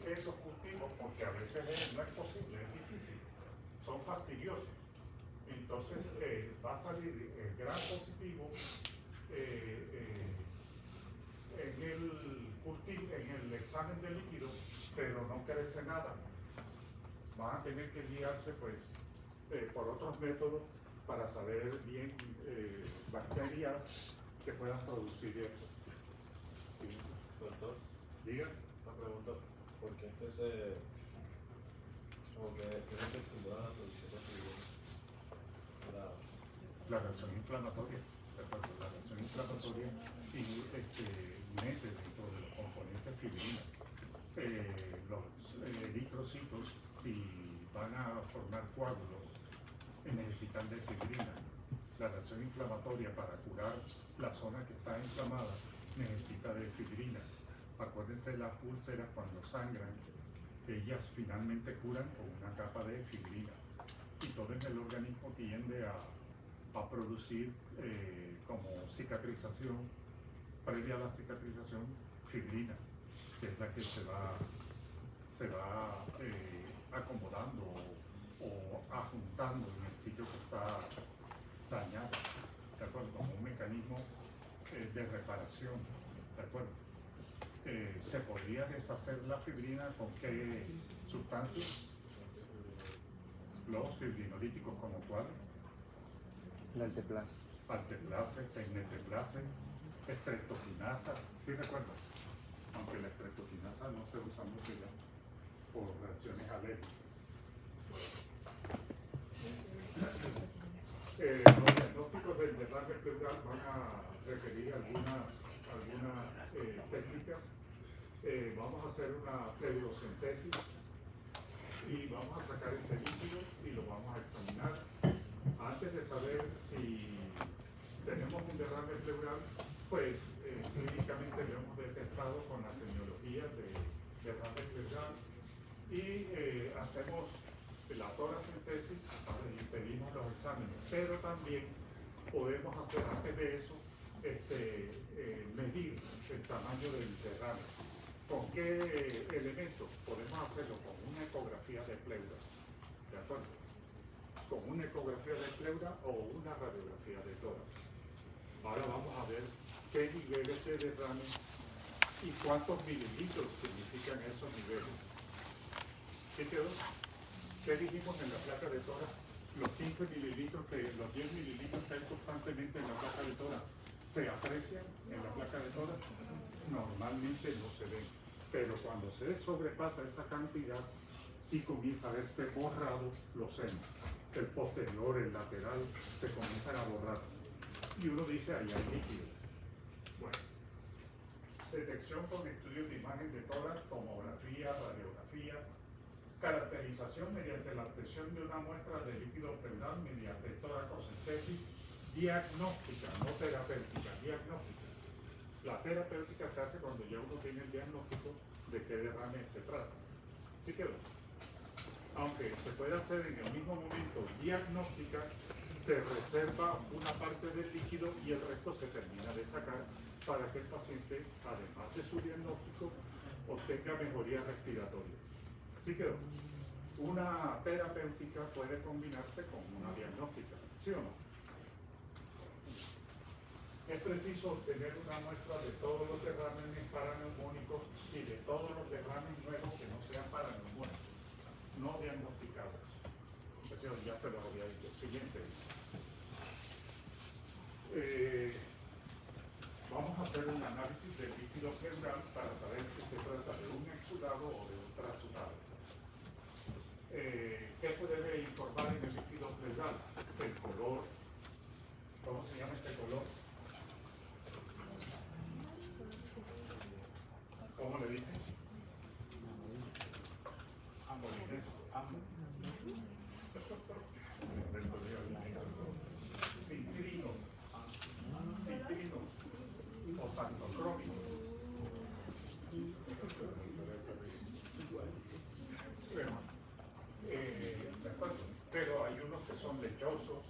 Esos cultivos, porque a veces no es posible, es difícil, son fastidiosos. Entonces va a salir el Gram positivo en el examen de líquido, pero no crece nada. Van a tener que guiarse pues por otros métodos para saber bien bacterias que puedan producir eso. ¿Sí? Doctor, Diga. una pregunta, ¿por qué como que tiene que estimular la producción de fibrina? La reacción inflamatoria, la reacción inflamatoria y mete dentro de los componentes fibrina. Los eritrocitos, si van a formar coágulos, necesitan de fibrina. La reacción inflamatoria para curar la zona que está inflamada necesita de fibrina. Acuérdense las úlceras cuando sangran, ellas finalmente curan con una capa de fibrina. Y todo en el organismo tiende a producir como cicatrización, previa a la cicatrización, fibrina, que es la que se va acomodando o ajuntando en el sitio que está dañado, ¿de acuerdo? Como un mecanismo de reparación, ¿de acuerdo? ¿Se podría deshacer la fibrina con qué sustancias? Los fibrinolíticos, ¿como cuáles? Las de plas. Alteplase, pegneteplase, estreptoquinasa, ¿sí recuerdan? Aunque la estreptoquinasa no se usa mucho ya por reacciones alérgicas. Los diagnósticos del derrame pleural van a requerir algunas técnicas. Vamos a hacer una pleurosíntesis y vamos a sacar ese líquido y lo vamos a examinar. Antes de saber si tenemos un derrame pleural, pues clínicamente lo hemos detectado con la semiología de derrame pleural y hacemos la toracentesis y pedimos los exámenes, pero también podemos hacer antes de eso medir el tamaño del derrame. ¿Con qué elementos? Podemos hacerlo con una ecografía de pleura, ¿de acuerdo? Con una ecografía de pleura o una radiografía de tórax. Ahora vamos a ver qué niveles de derrame y cuántos mililitros significan esos niveles. ¿Sí quedó? ¿Qué dijimos en la placa de tórax? Los 15 mililitros, los 10 mililitros que hay constantemente en la placa de tórax, ¿se aprecian en la placa de tórax? Normalmente no se ven, pero cuando se sobrepasa esa cantidad, sí comienza a verse borrado los senos. El posterior, el lateral, se comienzan a borrar. Y uno dice, ahí hay líquido. Bueno, detección con estudios de imagen de tórax, tomografía, radiografía, caracterización mediante la obtención de una muestra de líquido pleural mediante toracocentesis diagnóstica, no terapéutica, diagnóstica. La terapéutica se hace cuando ya uno tiene el diagnóstico de qué derrame se trata. ¿Sí quedó? Aunque se puede hacer en el mismo momento diagnóstica, se reserva una parte del líquido y el resto se termina de sacar para que el paciente, además de su diagnóstico, obtenga mejoría respiratoria. ¿Sí quedó? Una terapéutica puede combinarse con una diagnóstica, ¿sí o no? Es preciso obtener una muestra de todos los derrames paraneumónicos y de todos los derrames nuevos que no sean paraneumónicos, no diagnosticados. Eso ya se los había dicho. Siguiente. Vamos a hacer un análisis del líquido pleural para saber si se trata de un exudado o de un trasudado. ¿Qué se debe informar en el líquido pleural? El color. ¿Cómo se llama este color? ¿Cómo le dicen? Amolinesco. Citrino. Citrino. O santocrómico. Pero hay unos que son lechosos,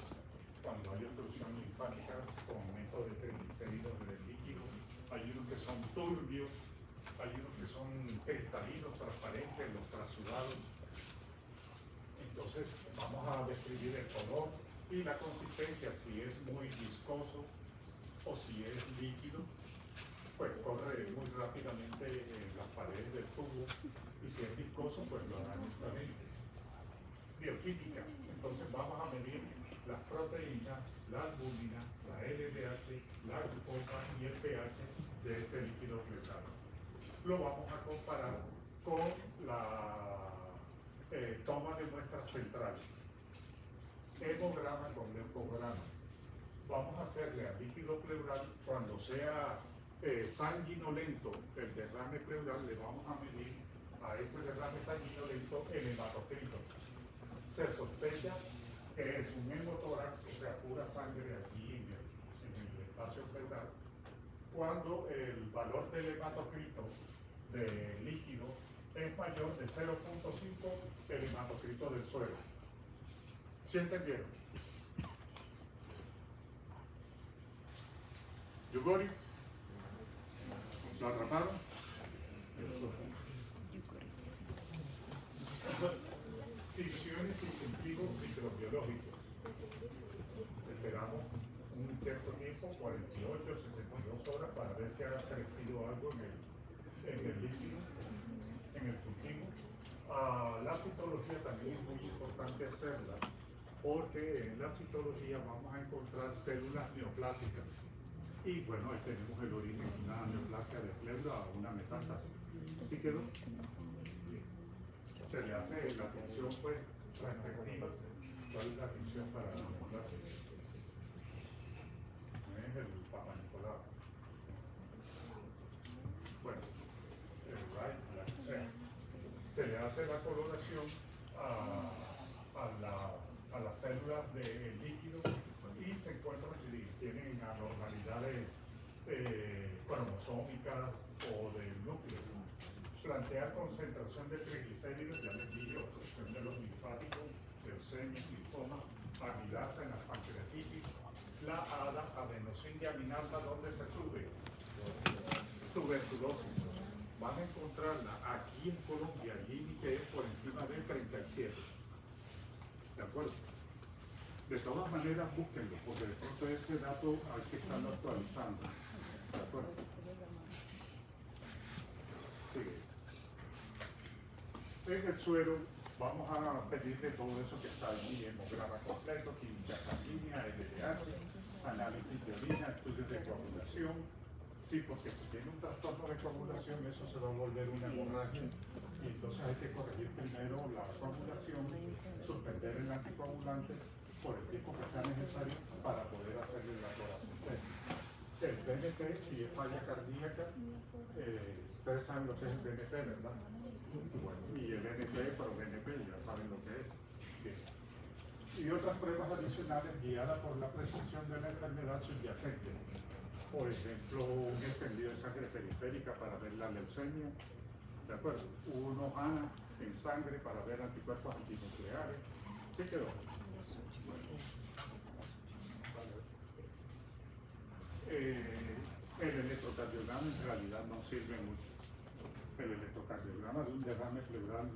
cuando hay obstrucción linfática con aumento de triglicéridos del líquido. Hay unos que son turbios, hay unos que son cristalinos, transparentes, los trasudados. Entonces vamos a describir el color y la consistencia, si es muy viscoso o si es líquido, pues corre muy rápidamente en las paredes del tubo, y si es viscoso, pues lo hará transparente. Bioquímica, entonces vamos a medir las proteínas, la albúmina, la LDH, la glucosa y el pH de ese líquido pleural. Lo vamos a comparar con la toma de muestras centrales, hemograma con leucograma. Vamos a hacerle al líquido pleural, cuando sea sanguinolento el derrame pleural, le vamos a medir a ese derrame sanguinolento el hematocrito. Se sospecha que es un hemotórax, o sea, pura sangre aquí en el espacio pleural, cuando el valor del hematocrito de líquido es mayor de 0.5 el hematocrito del suelo. ¿Sí entendieron? ¿You got it? ¿Lo atraparon? Funciones y cultivos microbiológicos. Esperamos un cierto tiempo, 48, 62 horas, para ver si ha crecido algo en el líquido, en el cultivo. La citología también es muy importante hacerla, porque en la citología vamos a encontrar células neoplásicas. Y bueno, ahí tenemos el origen, una neoplasia de pleura o una metástasis. ¿Sí quedó? Se le hace la atención pues respectiva. ¿Cuál es la atención para la neoplasia? No es el Papa Nicolau. Bueno, se le hace la coloración a las células del líquido y se encuentran si tienen anormalidades cromosómicas o del núcleo. Plantear concentración de triglicéridos, ya les dije, obstrucción de los linfáticos, leucemia, linfoma, amilasa en la pancreatitis, la ADA, adenosina deaminasa, ¿dónde se sube? Tuberculosis. Van a encontrarla aquí en Colombia, el límite es por encima de 37. ¿De acuerdo? De todas maneras, búsquenlo, porque de pronto ese dato hay que estarlo actualizando. ¿De acuerdo? Sigue. En el suero vamos a pedirle todo eso que está allí, hemograma completo, química sanguínea, LDH, análisis de orina, estudios de coagulación. Sí, porque si tiene un trastorno de coagulación, eso se va a volver una hemorragia. Y entonces hay que corregir primero la coagulación, suspender el anticoagulante por el tiempo que sea necesario para poder hacerle la cloracentesis. El BNP, si es falla cardíaca, ustedes saben lo que es el BNP, ¿verdad? Bueno, y el NP, pero BNP ya saben lo que es. Bien. Y otras pruebas adicionales guiadas por la presunción de la enfermedad subyacente. Por ejemplo, un extendido de sangre periférica para ver la leucemia, ¿de acuerdo? Uno ANA en sangre para ver anticuerpos antinucleares. ¿Sí quedó? El electrocardiograma en realidad no sirve mucho. El electrocardiograma de un derrame pleural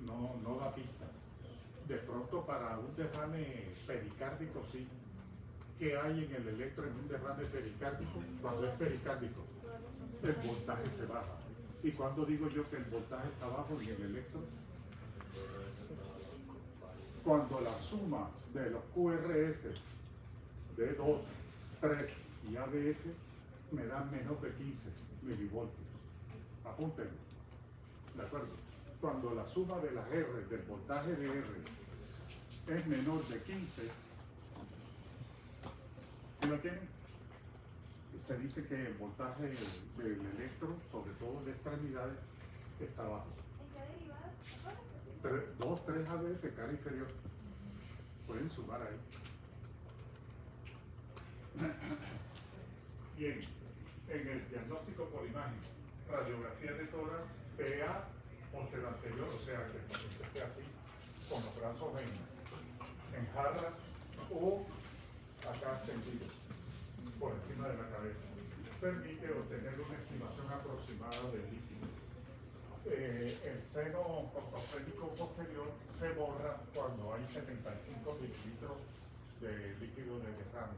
no da pistas. De pronto para un derrame pericárdico sí. ¿Qué hay en el electro en un derrame pericárdico? Cuando es pericárdico, el voltaje se baja. ¿Y cuando digo yo que el voltaje está bajo en el electro? Cuando la suma de los QRS de 2, 3 y ABF me dan menos de 15 milivoltios. Apúntenlo. ¿De acuerdo? Cuando la suma de las R, del voltaje de R, es menor de 15, ¿sí lo tienen? Se dice que el voltaje del electro, sobre todo de extremidades, está bajo. ¿En qué derivada? 2, 3 ABF, cara inferior. Pueden sumar ahí. Bien, en el diagnóstico por imagen, radiografía de tórax, PA posterior anterior, o sea, que el paciente esté así, con los brazos en jarra o acá extendidos, por encima de la cabeza. Permite obtener una estimación aproximada del líquido. El seno ortopédico posterior se borra cuando hay 75 mililitros de líquido de derrame.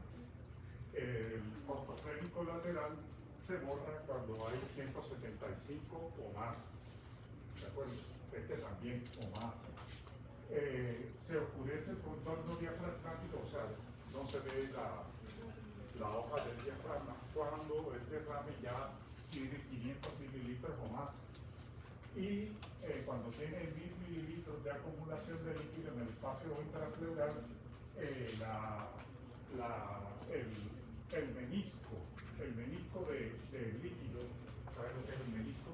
El ortopédico lateral se borra cuando hay 175 o más. ¿De acuerdo? Este también o más. Se oscurece el contorno diafragmático, o sea, no se ve la hoja del diafragma cuando el derrame ya tiene 500 mililitros o más. Y cuando tiene 1000 mililitros de acumulación de líquido en el espacio intrapleural, el menisco de líquido, ¿sabes lo que es el menisco?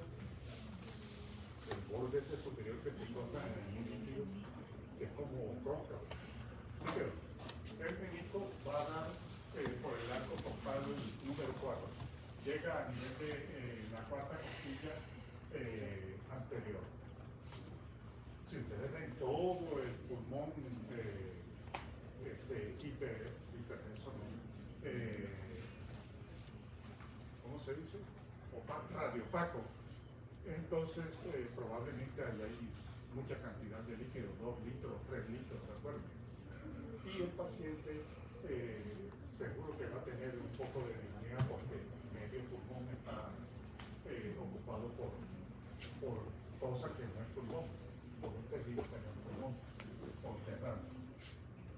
El borde ese superior que se encuentra en el líquido, que es como cóncavo. ¿Sí quedó? El menisco va a dar por el arco costal número 4. Llega a nivel de la cuarta costilla anterior. Si ustedes ven todo el pulmón hipertenso, ¿cómo se dice? Radiopaco. Entonces, probablemente hay mucha cantidad de líquido, 2 litros, 3 litros, ¿de acuerdo? Y el paciente seguro que va a tener un poco de neumonía porque medio pulmón está ocupado por cosas que no es pulmón, por un tejido que no es pulmón, por derrame.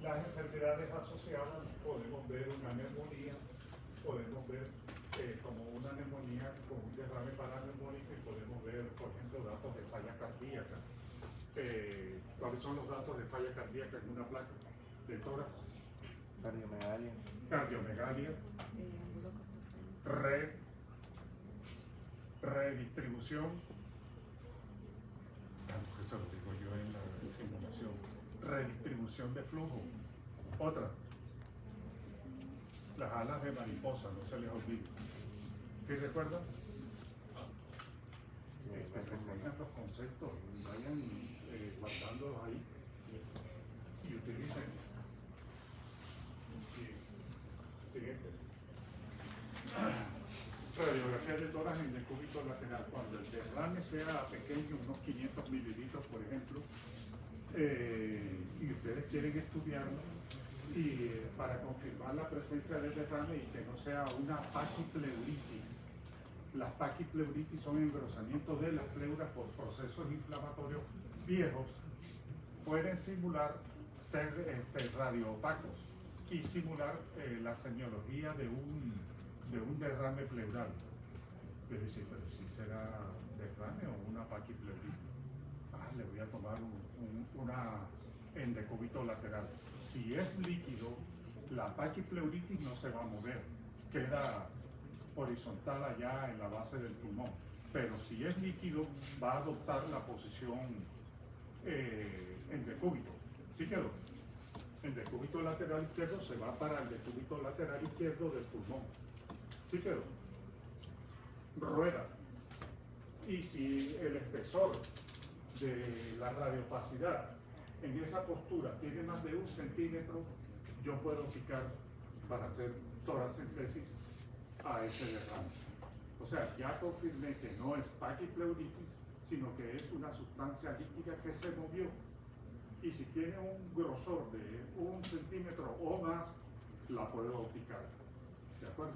Las enfermedades asociadas podemos ver una neumonía, podemos ver como una neumonía con un derrame paraneumónico y podemos ver, por ejemplo, datos de falla cardíaca. ¿Cuáles son los datos de falla cardíaca en una placa de tórax? Cardiomegalia, redistribución, eso lo digo yo en la simulación, redistribución de flujo. Otra, las alas de mariposa, no se les olvide. ¿Sí recuerdan? Retengan los conceptos y vayan guardándolos ahí y utilicen. drenaje sea pequeño, unos 500 mililitros, por ejemplo, y ustedes quieren estudiarlo, y para confirmar la presencia del derrame y que no sea una paquipleuritis. Las paquipleuritis son engrosamientos de las pleuras por procesos inflamatorios viejos, pueden simular ser radioopacos y simular la semiología de un derrame pleural. Pero sí será derrame o una paquipleuritis. Le voy a tomar una endecúbito lateral. Si es líquido, la paquipleuritis no se va a mover, queda horizontal allá en la base del pulmón. Pero si es líquido, va a adoptar la posición en decúbito. ¿Sí quedó? El decúbito lateral izquierdo se va para el decúbito lateral izquierdo del pulmón. ¿Sí quedó? Rueda. Y si el espesor de la radiopacidad en esa postura tiene más de 1 centímetro, yo puedo picar para hacer toracentesis a ese derrame. O sea, ya confirmé que no es paquipleuritis, sino que es una sustancia líquida que se movió. Y si tiene un grosor de 1 centímetro o más, la puedo picar. ¿De acuerdo?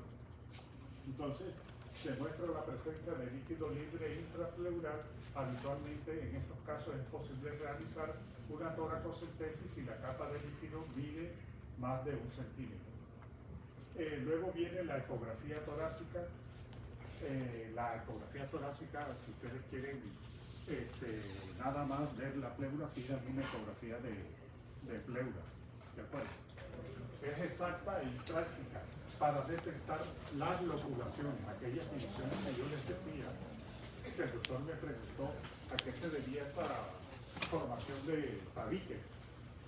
Entonces, se muestra la presencia de líquido libre intrapleural. Habitualmente, en estos casos, es posible realizar una toracocentesis si la capa de líquido mide más de 1 centímetro. Luego viene la ecografía torácica. La ecografía torácica, si ustedes quieren nada más ver la pleura, pidan una ecografía de pleuras. ¿De acuerdo? Es exacta y práctica para detectar las loculaciones, aquellas divisiones que yo les decía, que el doctor me preguntó a qué se debía esa formación de tabiques.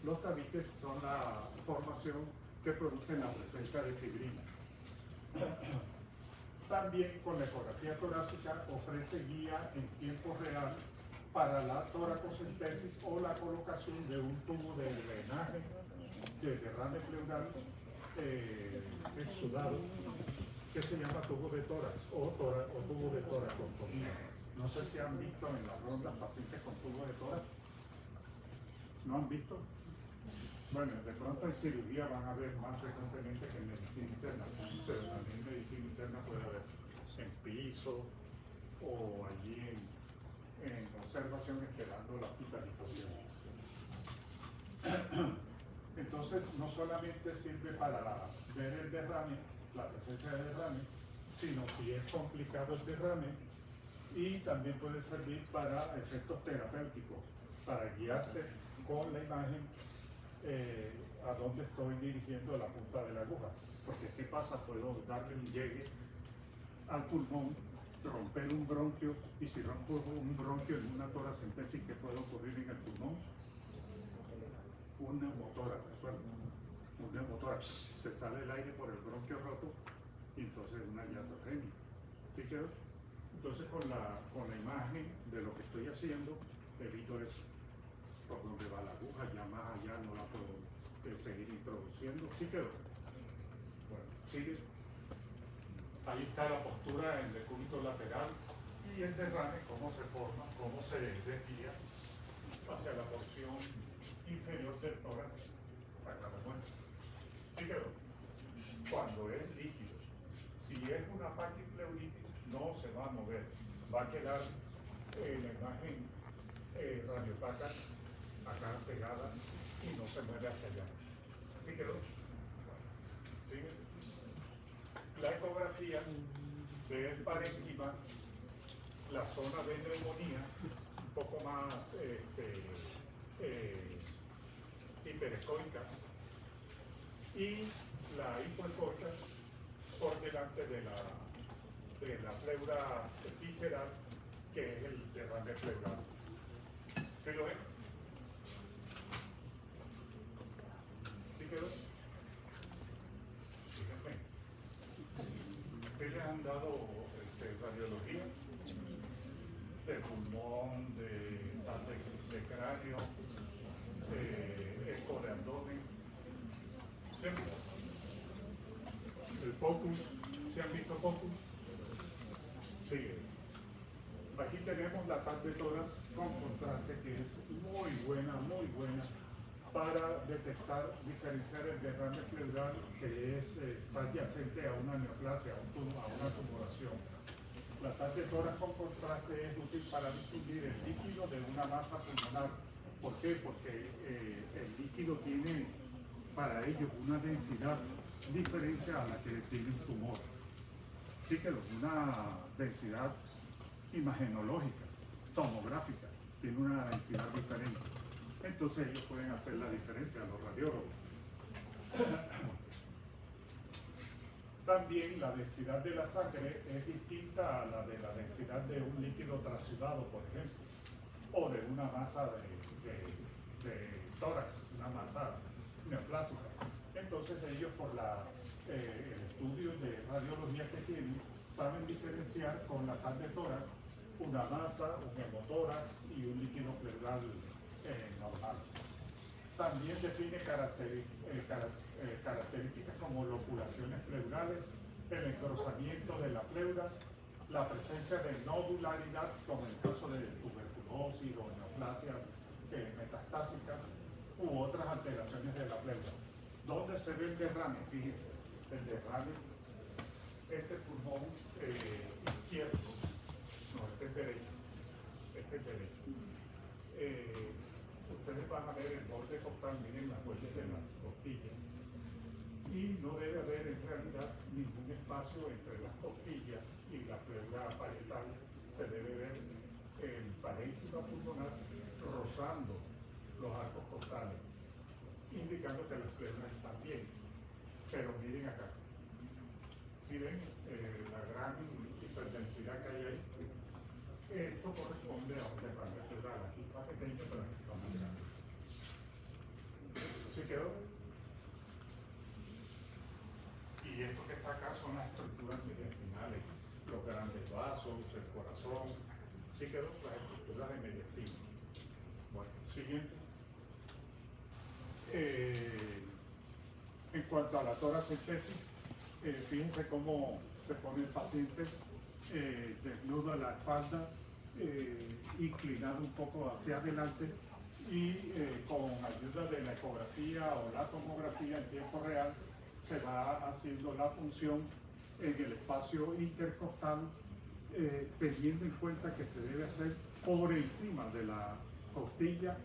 Los tabiques son la formación que produce la presencia de fibrina. También con la ecografía torácica ofrece guía en tiempo real para la toracocentesis o la colocación de un tubo de drenaje de derrame pleural exudado, que se llama tubo de tórax o tubo de toracotomía. No sé si han visto en las rondas pacientes con tubo de tórax. ¿No han visto? Bueno, de pronto en cirugía van a ver más frecuentemente que en medicina interna, pero también en medicina interna puede haber en piso o allí en observación esperando la hospitalización. Entonces, no solamente sirve para ver el derrame, la presencia de derrame, sino si es complicado el derrame, y también puede servir para efectos terapéuticos, para guiarse con la imagen a dónde estoy dirigiendo la punta de la aguja. Porque ¿qué pasa? Puedo darle un llegue al pulmón, romper un bronquio, y si rompo un bronquio en una toracentesis, ¿qué puede ocurrir en el pulmón? Una neumotora, ¿de acuerdo? Una neumotora, se sale el aire por el bronquio roto y entonces una hiatrogenia. ¿Sí quedó? Entonces con la imagen de lo que estoy haciendo, evito eso. Por donde va la aguja, ya más allá no la puedo seguir introduciendo. ¿Sí quedó? Bueno, sigue. Ahí está la postura en decúbito lateral y el derrame, cómo se forma, cómo se desvía hacia la porción inferior del tórax para la muestra. ¿Sí quedó? Cuando es líquido. Si es una paquipleuritis, no se va a mover. Va a quedar la imagen radiopaca acá pegada y no se mueve hacia allá. ¿Sí quedó? ¿Sigue? La ecografía ve el parénquima, la zona de neumonía, un poco más hiperecoica, y la hipoecoica por delante de la pleura visceral, que es el derrame pleural. ¿Sí lo ven? ¿Sí quedó? Fíjense. ¿Sí les han dado radiología de pulmón, de cráneo, eco de abdomen? ¿Sí? El POCUS, ¿se han visto POCUS? Sigue. Bajita tenemos la TAC de tórax con contraste, que es muy buena para detectar, diferenciar el derrame pleural que es adyacente a una neoplasia, a una tumoración. La TAC de tórax con contraste es útil para distinguir el líquido de una masa pulmonar. ¿Por qué? Porque el líquido tiene para ellos una densidad diferente a la que tiene un tumor. Así que una densidad imagenológica, tomográfica, tiene una densidad diferente. Entonces ellos pueden hacer la diferencia, los radiólogos. También la densidad de la sangre es distinta a la de la densidad de un líquido trasudado, por ejemplo, o de una masa de tórax, una masa neoplásica. Entonces ellos por el estudio de radiología que tienen, saben diferenciar con la TAC de tórax una masa, un hemotórax y un líquido pleural normal. También define características como loculaciones pleurales, el engrosamiento de la pleura, la presencia de nodularidad, como en el caso de tuberculosis o neoplasias metastásicas u otras alteraciones de la pleura. ¿Dónde se ve el derrame? Fíjense, el derrame, este pulmón izquierdo, no, este es derecho, ustedes van a ver el borde costal, miren las huellas de las costillas, y no debe haber en realidad ningún espacio entre las costillas y la pleura parietal. Se debe ver el parénquima pulmonar rozando los arcos costales, indicando que las pleuras están bien. Pero miren acá, si ven la gran hiperdensidad que hay ahí, esto corresponde a un derrame pleural. Aquí está pequeño, pero aquí está más grande. ¿Sí quedó? Y esto que está acá son las estructuras mediastinales, los grandes vasos, el corazón. ¿Sí quedó? Las estructuras de mediastina. Bueno, siguiente. En cuanto a la toracentesis, fíjense cómo se pone el paciente desnudo a la espalda, inclinado un poco hacia adelante y con ayuda de la ecografía o la tomografía en tiempo real se va haciendo la punción en el espacio intercostal, teniendo en cuenta que se debe hacer por encima de la costilla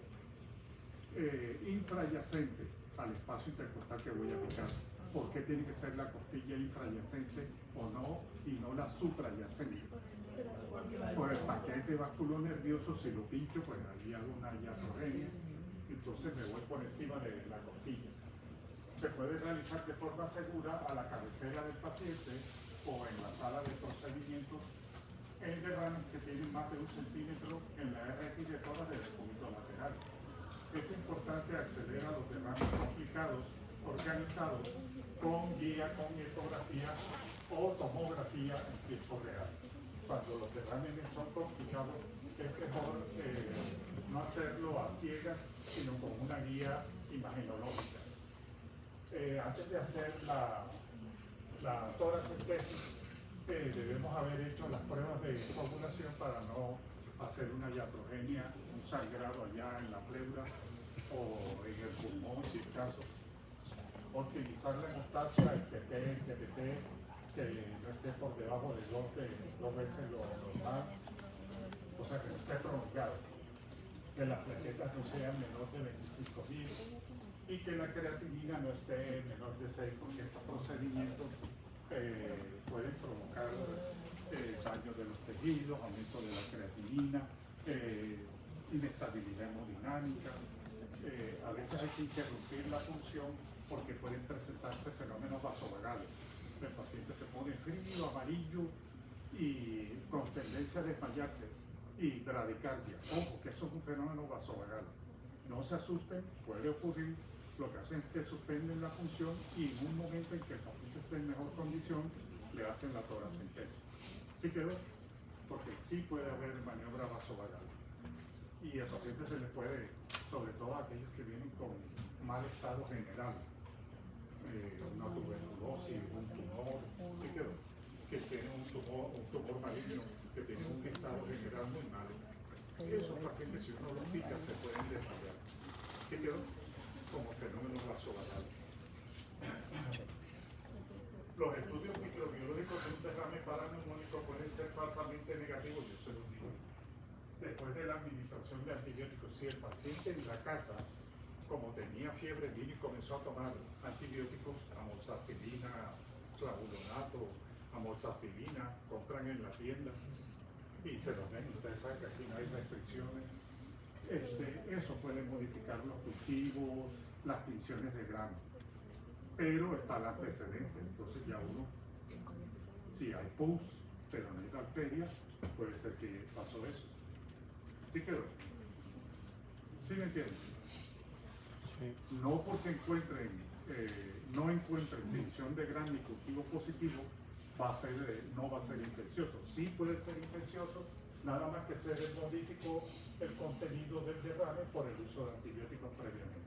infrayacente al espacio intercostal que voy a fijar. ¿Por qué tiene que ser la costilla infrayacente o no y no la suprayacente? Por el paquete vasculonervioso, si lo pincho, pues ahí hago una iatrogenia, entonces me voy por encima de la costilla. Se puede realizar de forma segura a la cabecera del paciente o en la sala de procedimientos en derrames que tienen más de 1 centímetro en la RX de todas del decúbito lateral. Es importante acceder a los derrames complicados, organizados, con guía, con ecografía o tomografía en tiempo real. Cuando los derrames son complicados, es mejor no hacerlo a ciegas, sino con una guía imagenológica. Antes de hacer la toracentesis, debemos haber hecho las pruebas de coagulación para no hacer una iatrogenia, un sangrado allá en la pleura o en el pulmón, si es caso. Utilizar la hemostasia, el PP, el TPT, que no esté por debajo de 2 veces lo normal, o sea que no esté prolongado, que las plaquetas no sean menor de 25.000 y que la creatinina no esté menor de 6, porque estos procedimientos pueden provocar daño de los tejidos, aumento de la creatinina, inestabilidad hemodinámica. A veces hay que interrumpir la función porque pueden presentarse fenómenos vasovagales. El paciente se pone frío, amarillo y con tendencia a desmayarse y bradicardia. Ojo, que eso es un fenómeno vasovagal. No se asusten, puede ocurrir. Lo que hacen es que suspenden la función y en un momento en que el paciente esté en mejor condición, le hacen la toracentesis. ¿Sí quedó? Porque sí puede haber maniobra vasovagal. Y al paciente se le puede, sobre todo a aquellos que vienen con mal estado general, una tuberculosis, un tumor, ¿sí quedó? Que tiene un tumor maligno que tienen un estado general muy malo. Esos pacientes, si uno los pica, se pueden desmayar. ¿Sí quedó? Como fenómeno vasovagal. Los estudios microbiológicos de un derrame paraneumónico pueden ser falsamente negativos, yo se los digo. Después de la administración de antibióticos, si el paciente en la casa, como tenía fiebre, vino y comenzó a tomar antibióticos, amoxicilina, clavulonato, amoxicilina, compran en la tienda y se los ven. Ustedes saben que aquí no hay restricciones. Eso puede modificar los cultivos, las tinciones de grano. Pero está el antecedente, entonces ya uno, si hay pus, pero no hay bacterias, puede ser que pasó eso. ¿Sí quedó? ¿Sí me entienden? Sí. No porque no encuentren tinción de grano ni cultivo positivo, no va a ser infeccioso. Sí puede ser infeccioso, nada más que se modificó el contenido del derrame por el uso de antibióticos previamente.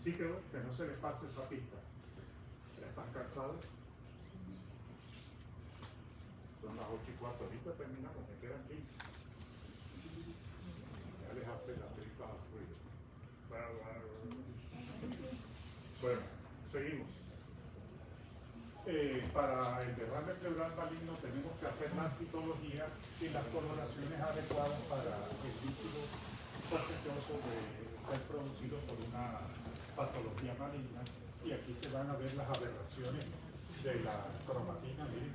Sí quedó, que no se les pase esa pista. ¿Están cansados? Son las 8:15, ahorita terminamos, me quedan 15. Ya les hace la tripa ruido. Bueno, seguimos. Para el derrame pleural maligno tenemos que hacer la citología y las coloraciones adecuadas para el líquido sospechoso de ser producido por una patología maligna. Y aquí se van a ver las aberraciones de la cromatina, miren,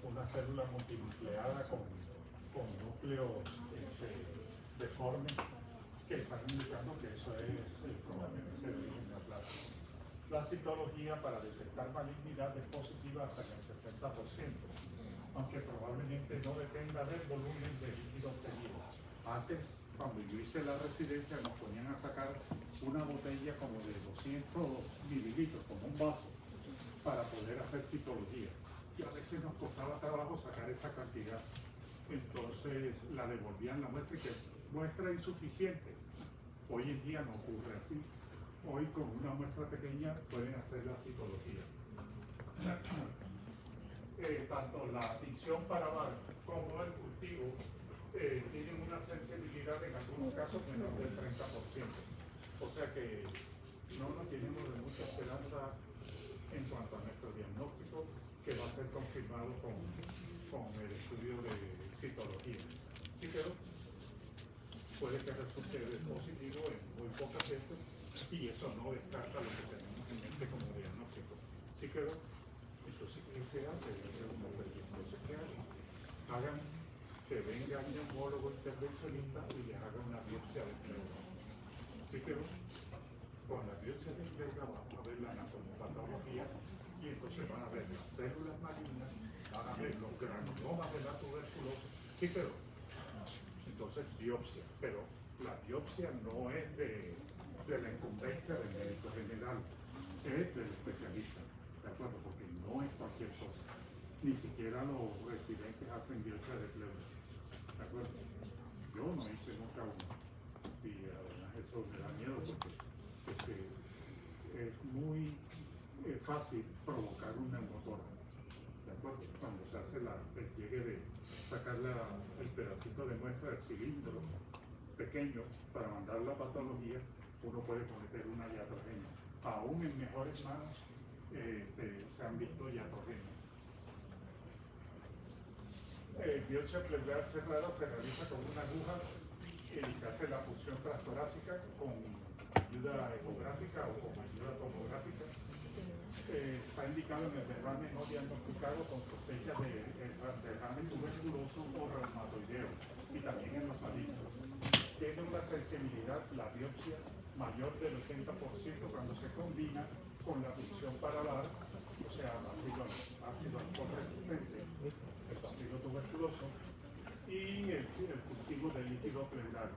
una célula multinucleada con núcleos deformes que están indicando que eso es el cromatina de origen neoplásico. La citología para detectar malignidad es positiva hasta en el 60%, aunque probablemente no dependa del volumen de líquido obtenido. Antes, cuando yo hice la residencia, nos ponían a sacar una botella como de 200 mililitros, como un vaso, para poder hacer citología. Y a veces nos costaba trabajo sacar esa cantidad. Entonces la devolvían la muestra y que muestra insuficiente. Hoy en día no ocurre así. Hoy con una muestra pequeña pueden hacer la citología. Tanto la tinción para bar como el cultivo tienen una sensibilidad en algunos casos menor del 30%. O sea que no nos tenemos de mucha esperanza en cuanto a nuestro diagnóstico, que va a ser confirmado con el estudio de citología. ¿Sí quedó? Puede que resulte positivo en muy pocas veces y eso no descarta lo que tenemos en mente como diagnóstico. ¿Sí quedó? Entonces, ¿qué se hace en el segundo periodo? Entonces, ¿qué hagan? Hagan que venga un neumólogo intervencionista y les haga una biopsia de pleura. ¿Sí quedó? Con la biopsia de pleura vamos a ver la anatomopatología y entonces van a ver las células malignas, van a ver los granulomas de la tuberculosis. ¿Sí quedó? Entonces, biopsia, pero la biopsia no es de la incumbencia del médico general, es del especialista, ¿de acuerdo? Porque no es cualquier cosa, ni siquiera los residentes hacen biopsia de pleura, ¿de acuerdo? Yo no hice nunca uno, y además eso me da miedo porque es muy fácil provocar un neumotórax, ¿de acuerdo? Cuando se hace el pliegue de sacar el pedacito de muestra del cilindro pequeño para mandar la patología, uno puede cometer una iatrogenia. Aún en mejores manos se han visto iatrogenias. Biopsia pleural cerrada se realiza con una aguja y se hace la punción transtorácica con ayuda ecográfica o con ayuda tomográfica. Está indicado en el derrame no diagnosticado con sospecha de derrame tuberculoso o reumatoideo y también en los malignos. Tiene una sensibilidad, la biopsia, mayor del 80% cuando se combina con la punción paladar, o sea, ácido alcohol resistente, el bacilo tuberculoso, y el cultivo del líquido pleural.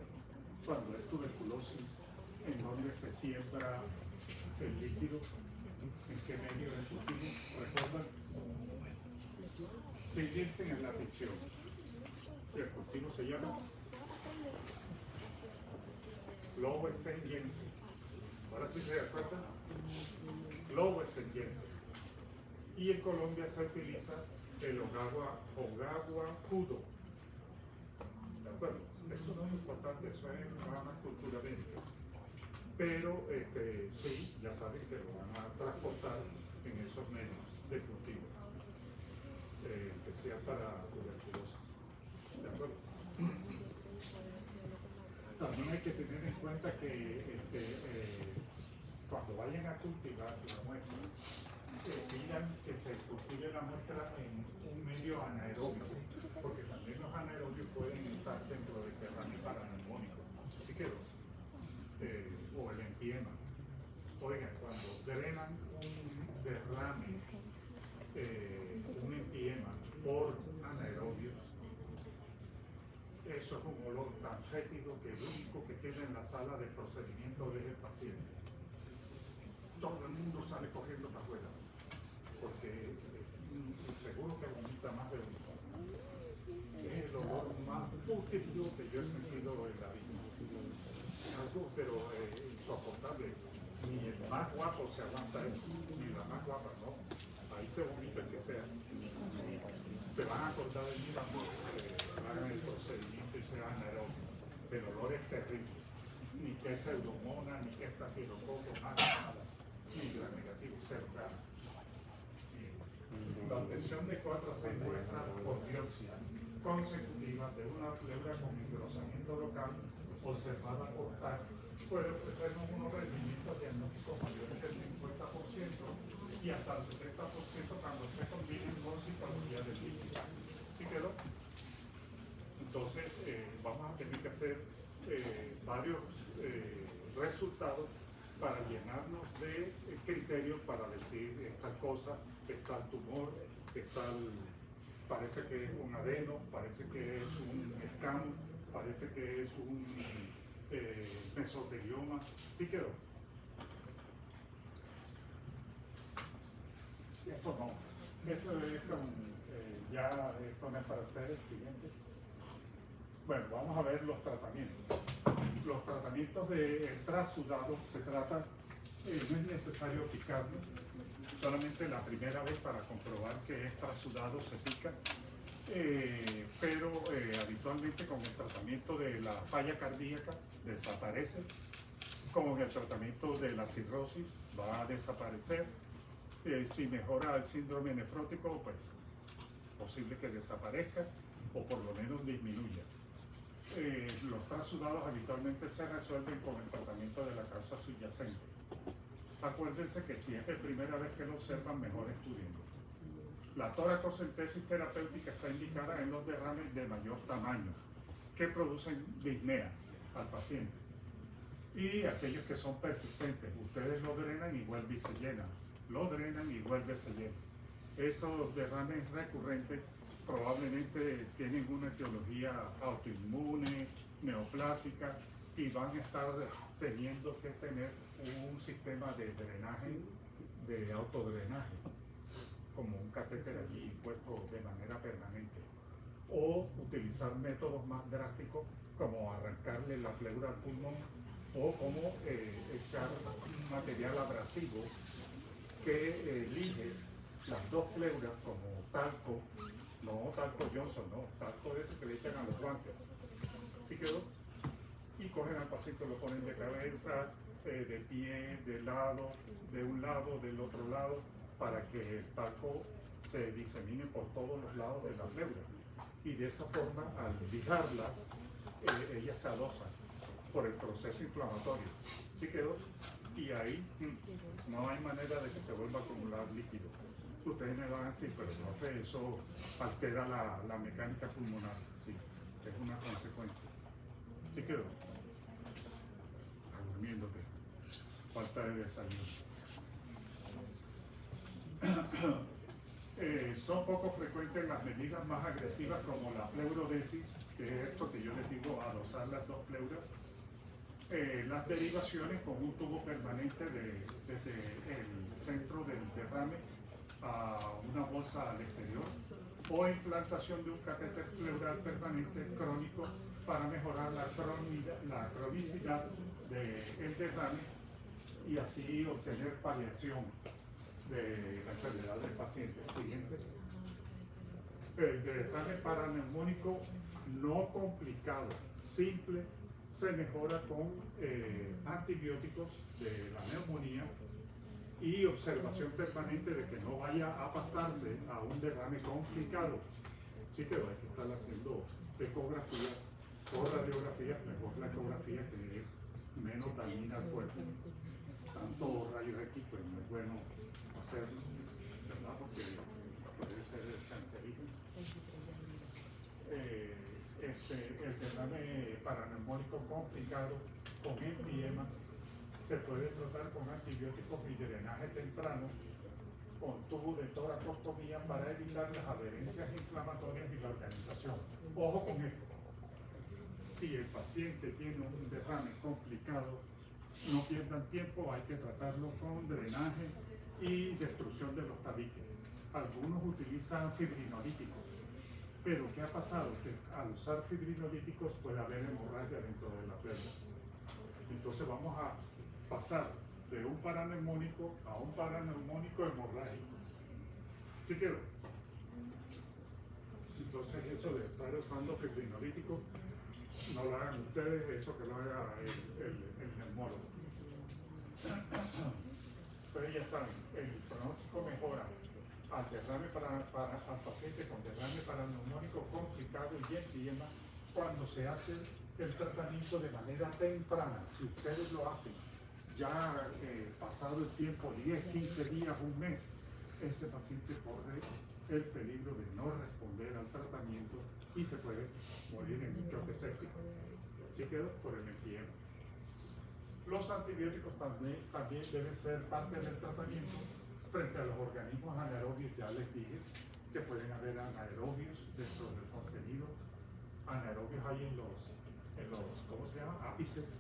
Cuando es tuberculosis, en donde se siembra el líquido, en qué medio del cultivo, ¿recuerdan? Seguirse en la tinción. El cultivo se llama Lowenstein-Jensen. Ahora sí se acuerdan. Lowenstein-Jensen. Y en Colombia se utiliza el Ogawa Kudo. ¿De acuerdo? Eso no es importante, eso es una cultura médica. Pero sí, ya saben que lo van a transportar en esos medios de cultivo, que sea para tuberculosis. ¿De acuerdo? También hay que tener en cuenta que cuando vayan a cultivar la muestra, pidan que se cultive la muestra en un medio anaerobio, porque también los anaerobios pueden estar dentro del derrame paraneumónico. Así que, o el empiema. Oigan, cuando drenan un derrame, un empiema por anaerobios, eso es un olor tan fétido que el único que queda en la sala de procedimiento es el paciente. Todo el mundo sale corriendo para afuera, porque seguro que vomita más de uno. Es el olor más pútrido que yo he sentido en la vida. Algo, pero insoportable. Ni el más guapo se aguanta eso, ni la más guapa, no. Ahí se vomita el que sea. Se van a acordar de mí cuando hagan el procedimiento y sean anaerobios. El olor es terrible. Ni que es pseudomonas, ni que es estafilococo, nada. Ni gran negativo, cero grado. La obtención de 4 a 6 muestras por biopsia consecutivas de una pleura con engrosamiento local observada por TAC puede ofrecernos unos rendimientos diagnósticos mayores del 50% y hasta el 70% cuando se combinen con citología del líquido. ¿Sí quedó? Entonces, vamos a tener que hacer varios resultados para llenarnos de criterios para decir esta cosa, está el tumor, parece que es un adeno, parece que es un escamo, parece que es un mesotelioma. ¿Sí quedó? Esto no. Esto es ya esto no es para ustedes. Siguiente. Bueno, vamos a ver los tratamientos. Los tratamientos del trasudado se trata, no es necesario picarlo, solamente la primera vez para comprobar que es trasudado se pica, pero habitualmente con el tratamiento de la falla cardíaca desaparece, con el tratamiento de la cirrosis va a desaparecer, si mejora el síndrome nefrótico, pues posible que desaparezca o por lo menos disminuya. Los trasudados habitualmente se resuelven con el tratamiento de la causa subyacente. Acuérdense que si es la primera vez que lo observan, mejor estudienlo. La toracocentesis terapéutica está indicada en los derrames de mayor tamaño que producen disnea al paciente. Y aquellos que son persistentes, ustedes lo drenan y vuelve y se llena. Lo drenan y vuelve y se llena. Esos derrames recurrentes probablemente tienen una etiología autoinmune, neoplásica, y van a estar teniendo que tener un sistema de drenaje, de autodrenaje, como un catéter allí puesto de manera permanente, o utilizar métodos más drásticos como arrancarle la pleura al pulmón, o como echar un material abrasivo que elige las dos pleuras como talco, no talco Johnson, no, talco ese que le echan a los guantes. ¿Sí quedó? Y cogen al paciente, lo ponen de cabeza, de pie, de lado, de un lado, del otro lado, para que el talco se disemine por todos los lados de la pleura. Y de esa forma, al lijarlas, ellas se adosan por el proceso inflamatorio. ¿Sí quedó? Y ahí no hay manera de que se vuelva a acumular líquido. Ustedes me van a decir, pero profe, eso altera la mecánica pulmonar. Sí, es una consecuencia. ¿Sí quedó? Durmiéndote. Falta de desayuno. Son poco frecuentes las medidas más agresivas como la pleurodesis, que es esto que yo les digo, adosar las dos pleuras. Las derivaciones con un tubo permanente desde el centro del derrame a una bolsa al exterior, o implantación de un catéter pleural permanente crónico para mejorar la cronicidad del derrame y así obtener paliación de la enfermedad del paciente. Siguiente. El derrame paraneumónico no complicado, simple, se mejora con antibióticos de la neumonía y observación permanente de que no vaya a pasarse a un derrame complicado. Así que hay que estar haciendo ecografías o radiografías, mejor la ecografía que es menos dañina al cuerpo. Tanto rayos X, pues no es bueno hacerlo, ¿verdad? Porque puede ser cancerígeno. El derrame paraneumónico complicado con empiema se puede tratar con antibióticos y drenaje temprano con tubo de toracostomía para evitar las adherencias inflamatorias y la organización. Ojo con esto. Si el paciente tiene un derrame complicado, no pierdan tiempo, hay que tratarlo con drenaje y destrucción de los tabiques. Algunos utilizan fibrinolíticos, pero ¿qué ha pasado? Que al usar fibrinolíticos puede haber hemorragia dentro de la pierna. Entonces vamos a pasar de un paraneumónico a un paraneumónico hemorrágico. ¿Sí quedó? Entonces eso de estar usando fibrinolíticos, no lo hagan ustedes, eso que lo haga el neumólogo. Ustedes ya saben, el pronóstico mejora al derrame al paciente con derrame paraneumónico complicado y empiema cuando se hace el tratamiento de manera temprana. Si ustedes lo hacen ya pasado el tiempo, 10, 15 días, un mes, ese paciente corre el peligro de no responder al tratamiento y se puede morir en un choque séptico. ¿Sí quedó? Por el empiema. Los antibióticos también deben ser parte del tratamiento frente a los organismos anaerobios. Ya les dije que pueden haber anaerobios dentro del contenido. Anaerobios hay en los ¿cómo se llama? Ápices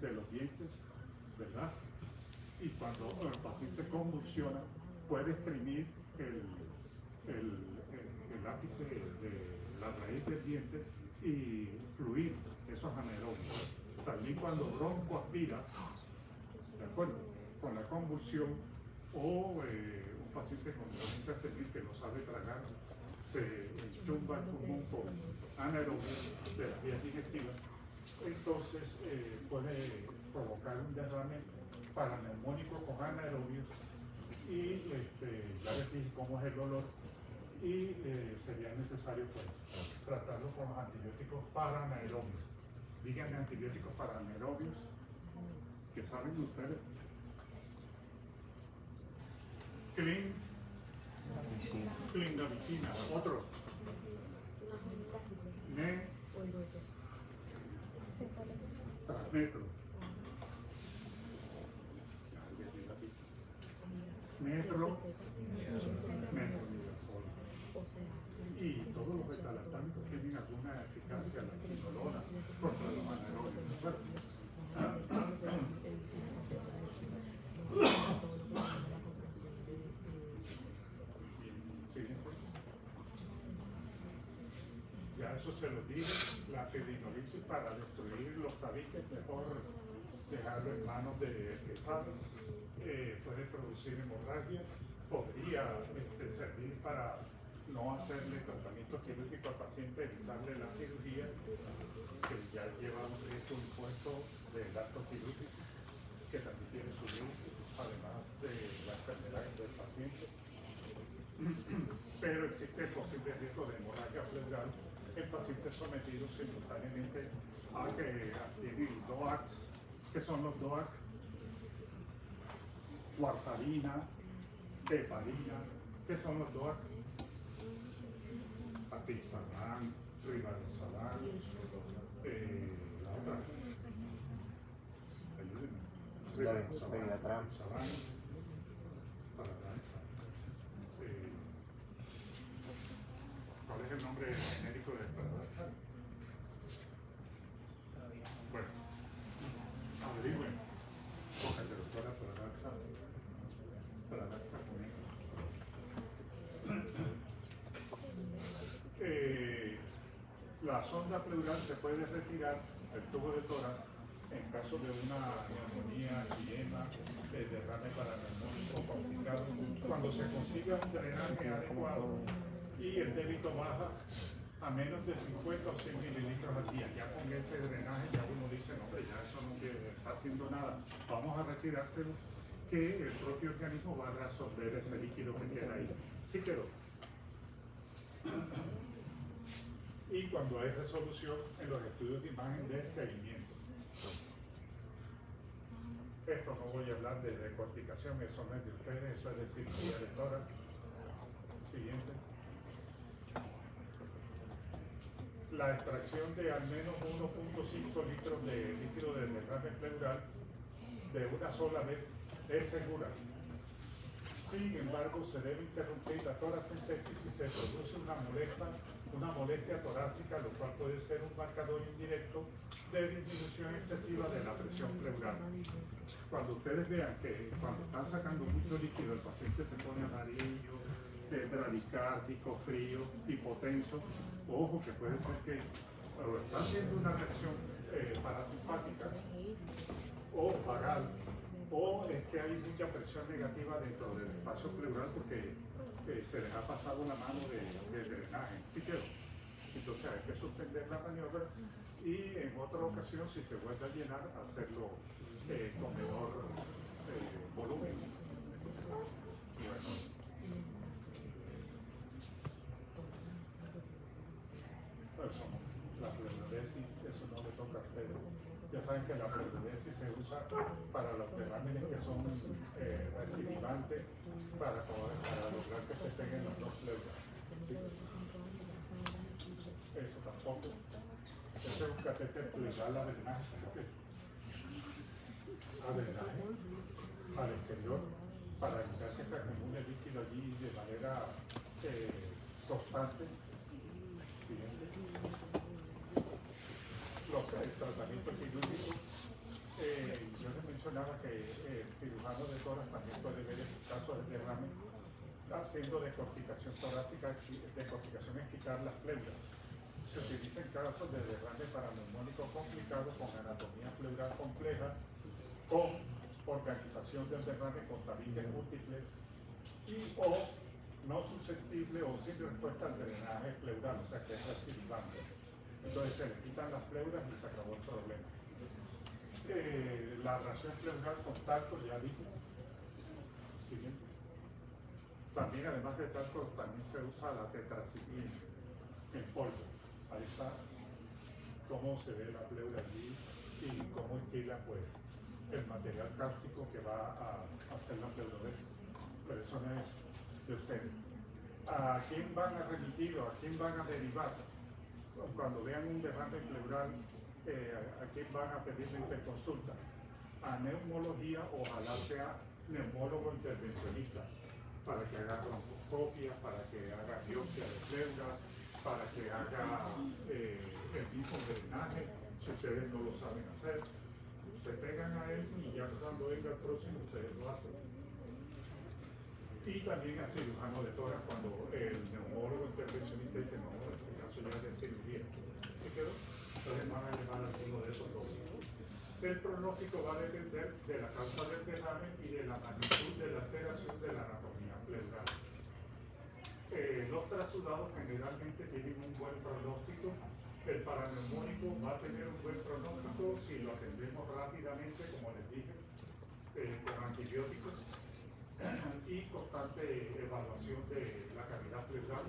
de los dientes, ¿verdad? Y cuando el paciente convulsiona, puede exprimir el ápice de la raíz del diente y fluir esos anaerobios. También cuando broncoaspira, ¿de acuerdo? Con la convulsión o un paciente con dolencia senil que no sabe tragar, se enchumba el pulmón con anaerobios de las vías digestivas, entonces puede provocar un derrame paraneumónico con anaerobios y ya les dije cómo es el dolor y sería necesario pues tratarlo con los antibióticos para anaerobios. Díganme antibióticos para anaerobios que saben ustedes. Clindamicina, otro. Transmetro. Metronidazol. Y todos los betalactámicos tienen alguna eficacia, la quinolona, contra los anaerobios, ¿de acuerdo? Siguiente. Ya eso se lo dije, la fibrinolisis para destruir los tabiques, mejor dejarlo en manos de quesado. Puede producir hemorragia, podría servir para no hacerle tratamiento quirúrgico al paciente, evitarle la cirugía, que ya lleva un riesgo impuesto del acto quirúrgico, que también tiene su riesgo, además de la enfermedad del paciente. Pero existe el posible riesgo de hemorragia pleural en pacientes sometidos simultáneamente a que tienen DOACs, que son los DOAC, warfarina, heparina, que son los DOAC, apixaban, rivaroxaban, la otra, ayúdenme, rivaroxaban, apixaban, paradanza. ¿Cuál es el nombre genérico del paradanza? Bueno, averigüen, coja el doctora paradanza con la sonda pleural se puede retirar, el tubo de tórax, en caso de una neumonía, edema, derrame paraneumónico complicado. Cuando se consiga un drenaje adecuado, y el débito baja a menos de 50 o 100 mililitros al día. Ya con ese drenaje ya uno dice, no, hombre, ya eso no está haciendo nada, vamos a retirárselo, que el propio organismo va a resolver ese líquido que queda ahí. Sí quedó. Y cuando hay resolución en los estudios de imagen de seguimiento. Esto no voy a hablar de decorticación, eso no es de ustedes, eso es de cirugía de tórax. Siguiente. La extracción de al menos 1.5 litros de líquido de derrame pleural de una sola vez es segura. Sin embargo, se debe interrumpir la toracentesis si se produce una molestia torácica, lo cual puede ser un marcador indirecto de disminución excesiva de la presión pleural. Cuando ustedes vean que cuando están sacando mucho líquido el paciente se pone amarillo, bradicárdico, frío, hipotenso, ojo que puede ser que está haciendo una reacción parasimpática o vagal, o es que hay mucha presión negativa dentro del espacio pleural porque se les ha pasado la mano de drenaje. Sí quedó. Entonces hay que suspender la maniobra y en otra ocasión, si se vuelve a llenar, hacerlo con menor volumen. Bueno. Eso no, la pleurodesis, eso no le toca a ustedes. Ya saben que la pleurodesis se usa para los derrames que son recidivantes para lograr que se peguen los dos pleuras. ¿Sí? Eso tampoco. Ese es un catéter pleural a drenaje. A drenaje al exterior para evitar que se acumule líquido allí de manera constante. Siguiente. El tratamiento quirúrgico, yo les mencionaba que el cirujano de tórax también puede ver el caso del derrame haciendo decorticación torácica. Decorticación es quitar las pleuras. Se utiliza en casos de derrame paraneumónico complicado con anatomía pleural compleja, con organización del derrame con tabiques múltiples y o no susceptible o sin respuesta al drenaje pleural, o sea que es recidivante. Entonces se le quitan las pleuras y se acabó el problema. La ración pleural con talco, ya dije. Siguiente. También, además de talco, también se usa la tetraciclina en polvo. Ahí está cómo se ve la pleura allí y cómo estila pues el material cáustico que va a hacer la pleurodesis. Pero eso no es de ustedes. ¿A quién van a remitir o a quién van a derivar? Cuando vean un derrame pleural, ¿a quién van a pedirle interconsulta? A neumología, ojalá sea neumólogo intervencionista, para que haga broncoscopia, para que haga biopsia de pleura, para que haga el mismo drenaje, si ustedes no lo saben hacer. Se pegan a él y ya cuando venga el próximo ustedes lo hacen. Y también al cirujano de tórax cuando el neumólogo intervencionista dice no, en este caso ya es de cirugía. ¿Sí quedó? Entonces van a llevar alguno de esos dos. El pronóstico va a depender de la causa del derrame y de la magnitud de la alteración de la anatomía pleural. Los trasudados generalmente tienen un buen pronóstico. El paraneumónico va a tener un buen pronóstico si lo atendemos rápidamente, como les dije, con antibióticos y constante evaluación de la calidad pleural.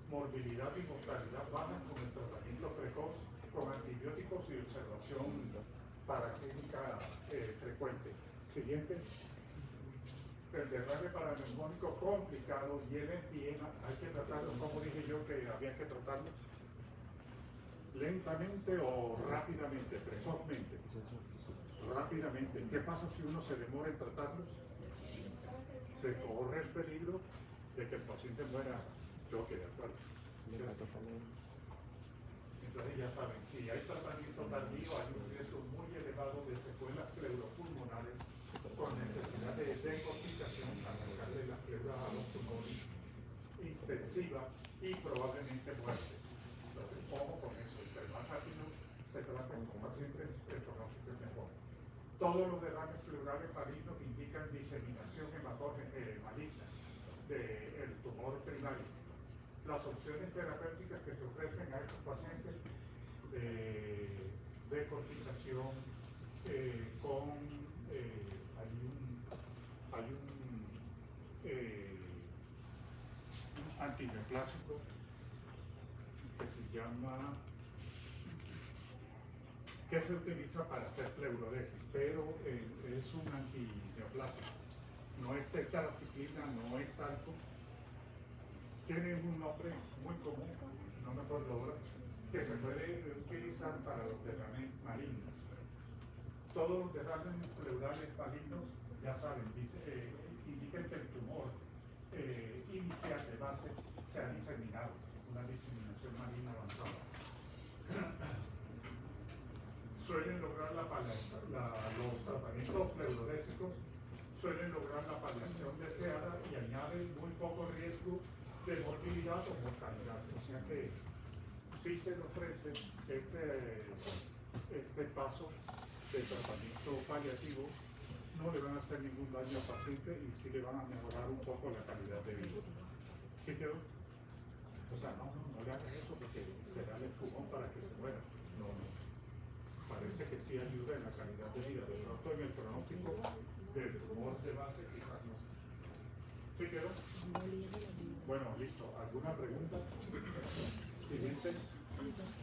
Morbilidad y mortalidad bajas con el tratamiento precoz, con antibióticos y observación paraclínica frecuente. Siguiente. El derrame paraneumónico complicado y el empiema, hay que tratarlo, como dije yo que había que tratarlo lentamente o rápidamente, precozmente. Rápidamente. ¿Qué pasa si uno se demora en tratarlo? Se corre el peligro de que el paciente muera. Choque de acuerdo. Entonces ya saben, si hay tratamiento tardío, hay un riesgo muy elevado de secuelas pleuropulmonares con necesidad de decorticación para sacarle las pleuras a los pulmones intensiva y probablemente muerte. Entonces, ojo con eso, entre más rápido se traten con pacientes, el pronóstico es mejor. Todos los derrames pleurales malignos indican diseminación hematógena maligna del tumor primario. las opciones terapéuticas que se ofrecen a estos pacientes de corticación con hay un antineoplásico que se llama, que se utiliza para hacer pleurodesis, pero es un antineoplásico. No es tetraciclina, no es talco. Tiene un nombre muy común, no me acuerdo ahora, que se puede utilizar para los derrames malignos. Todos los derrames pleurales malignos, ya saben, indican que el tumor inicial de base se ha diseminado, una diseminación maligna avanzada. Suelen lograr los tratamientos pleurodésicos suelen lograr la paliación deseada y añaden muy poco riesgo de morbilidad o mortalidad. O sea que sí se le ofrece este paso de tratamiento paliativo, no le van a hacer ningún daño al paciente y sí le van a mejorar un poco la calidad de vida. ¿Sí quedó? O sea, no le hagas eso porque será el empujón para que se muera. No. Parece que sí ayuda en la calidad de vida. De pronto en el pronóstico del tumor de base quizás no. ¿Sí quedó? Bueno, listo. ¿Alguna pregunta? Siguiente. Siguiente.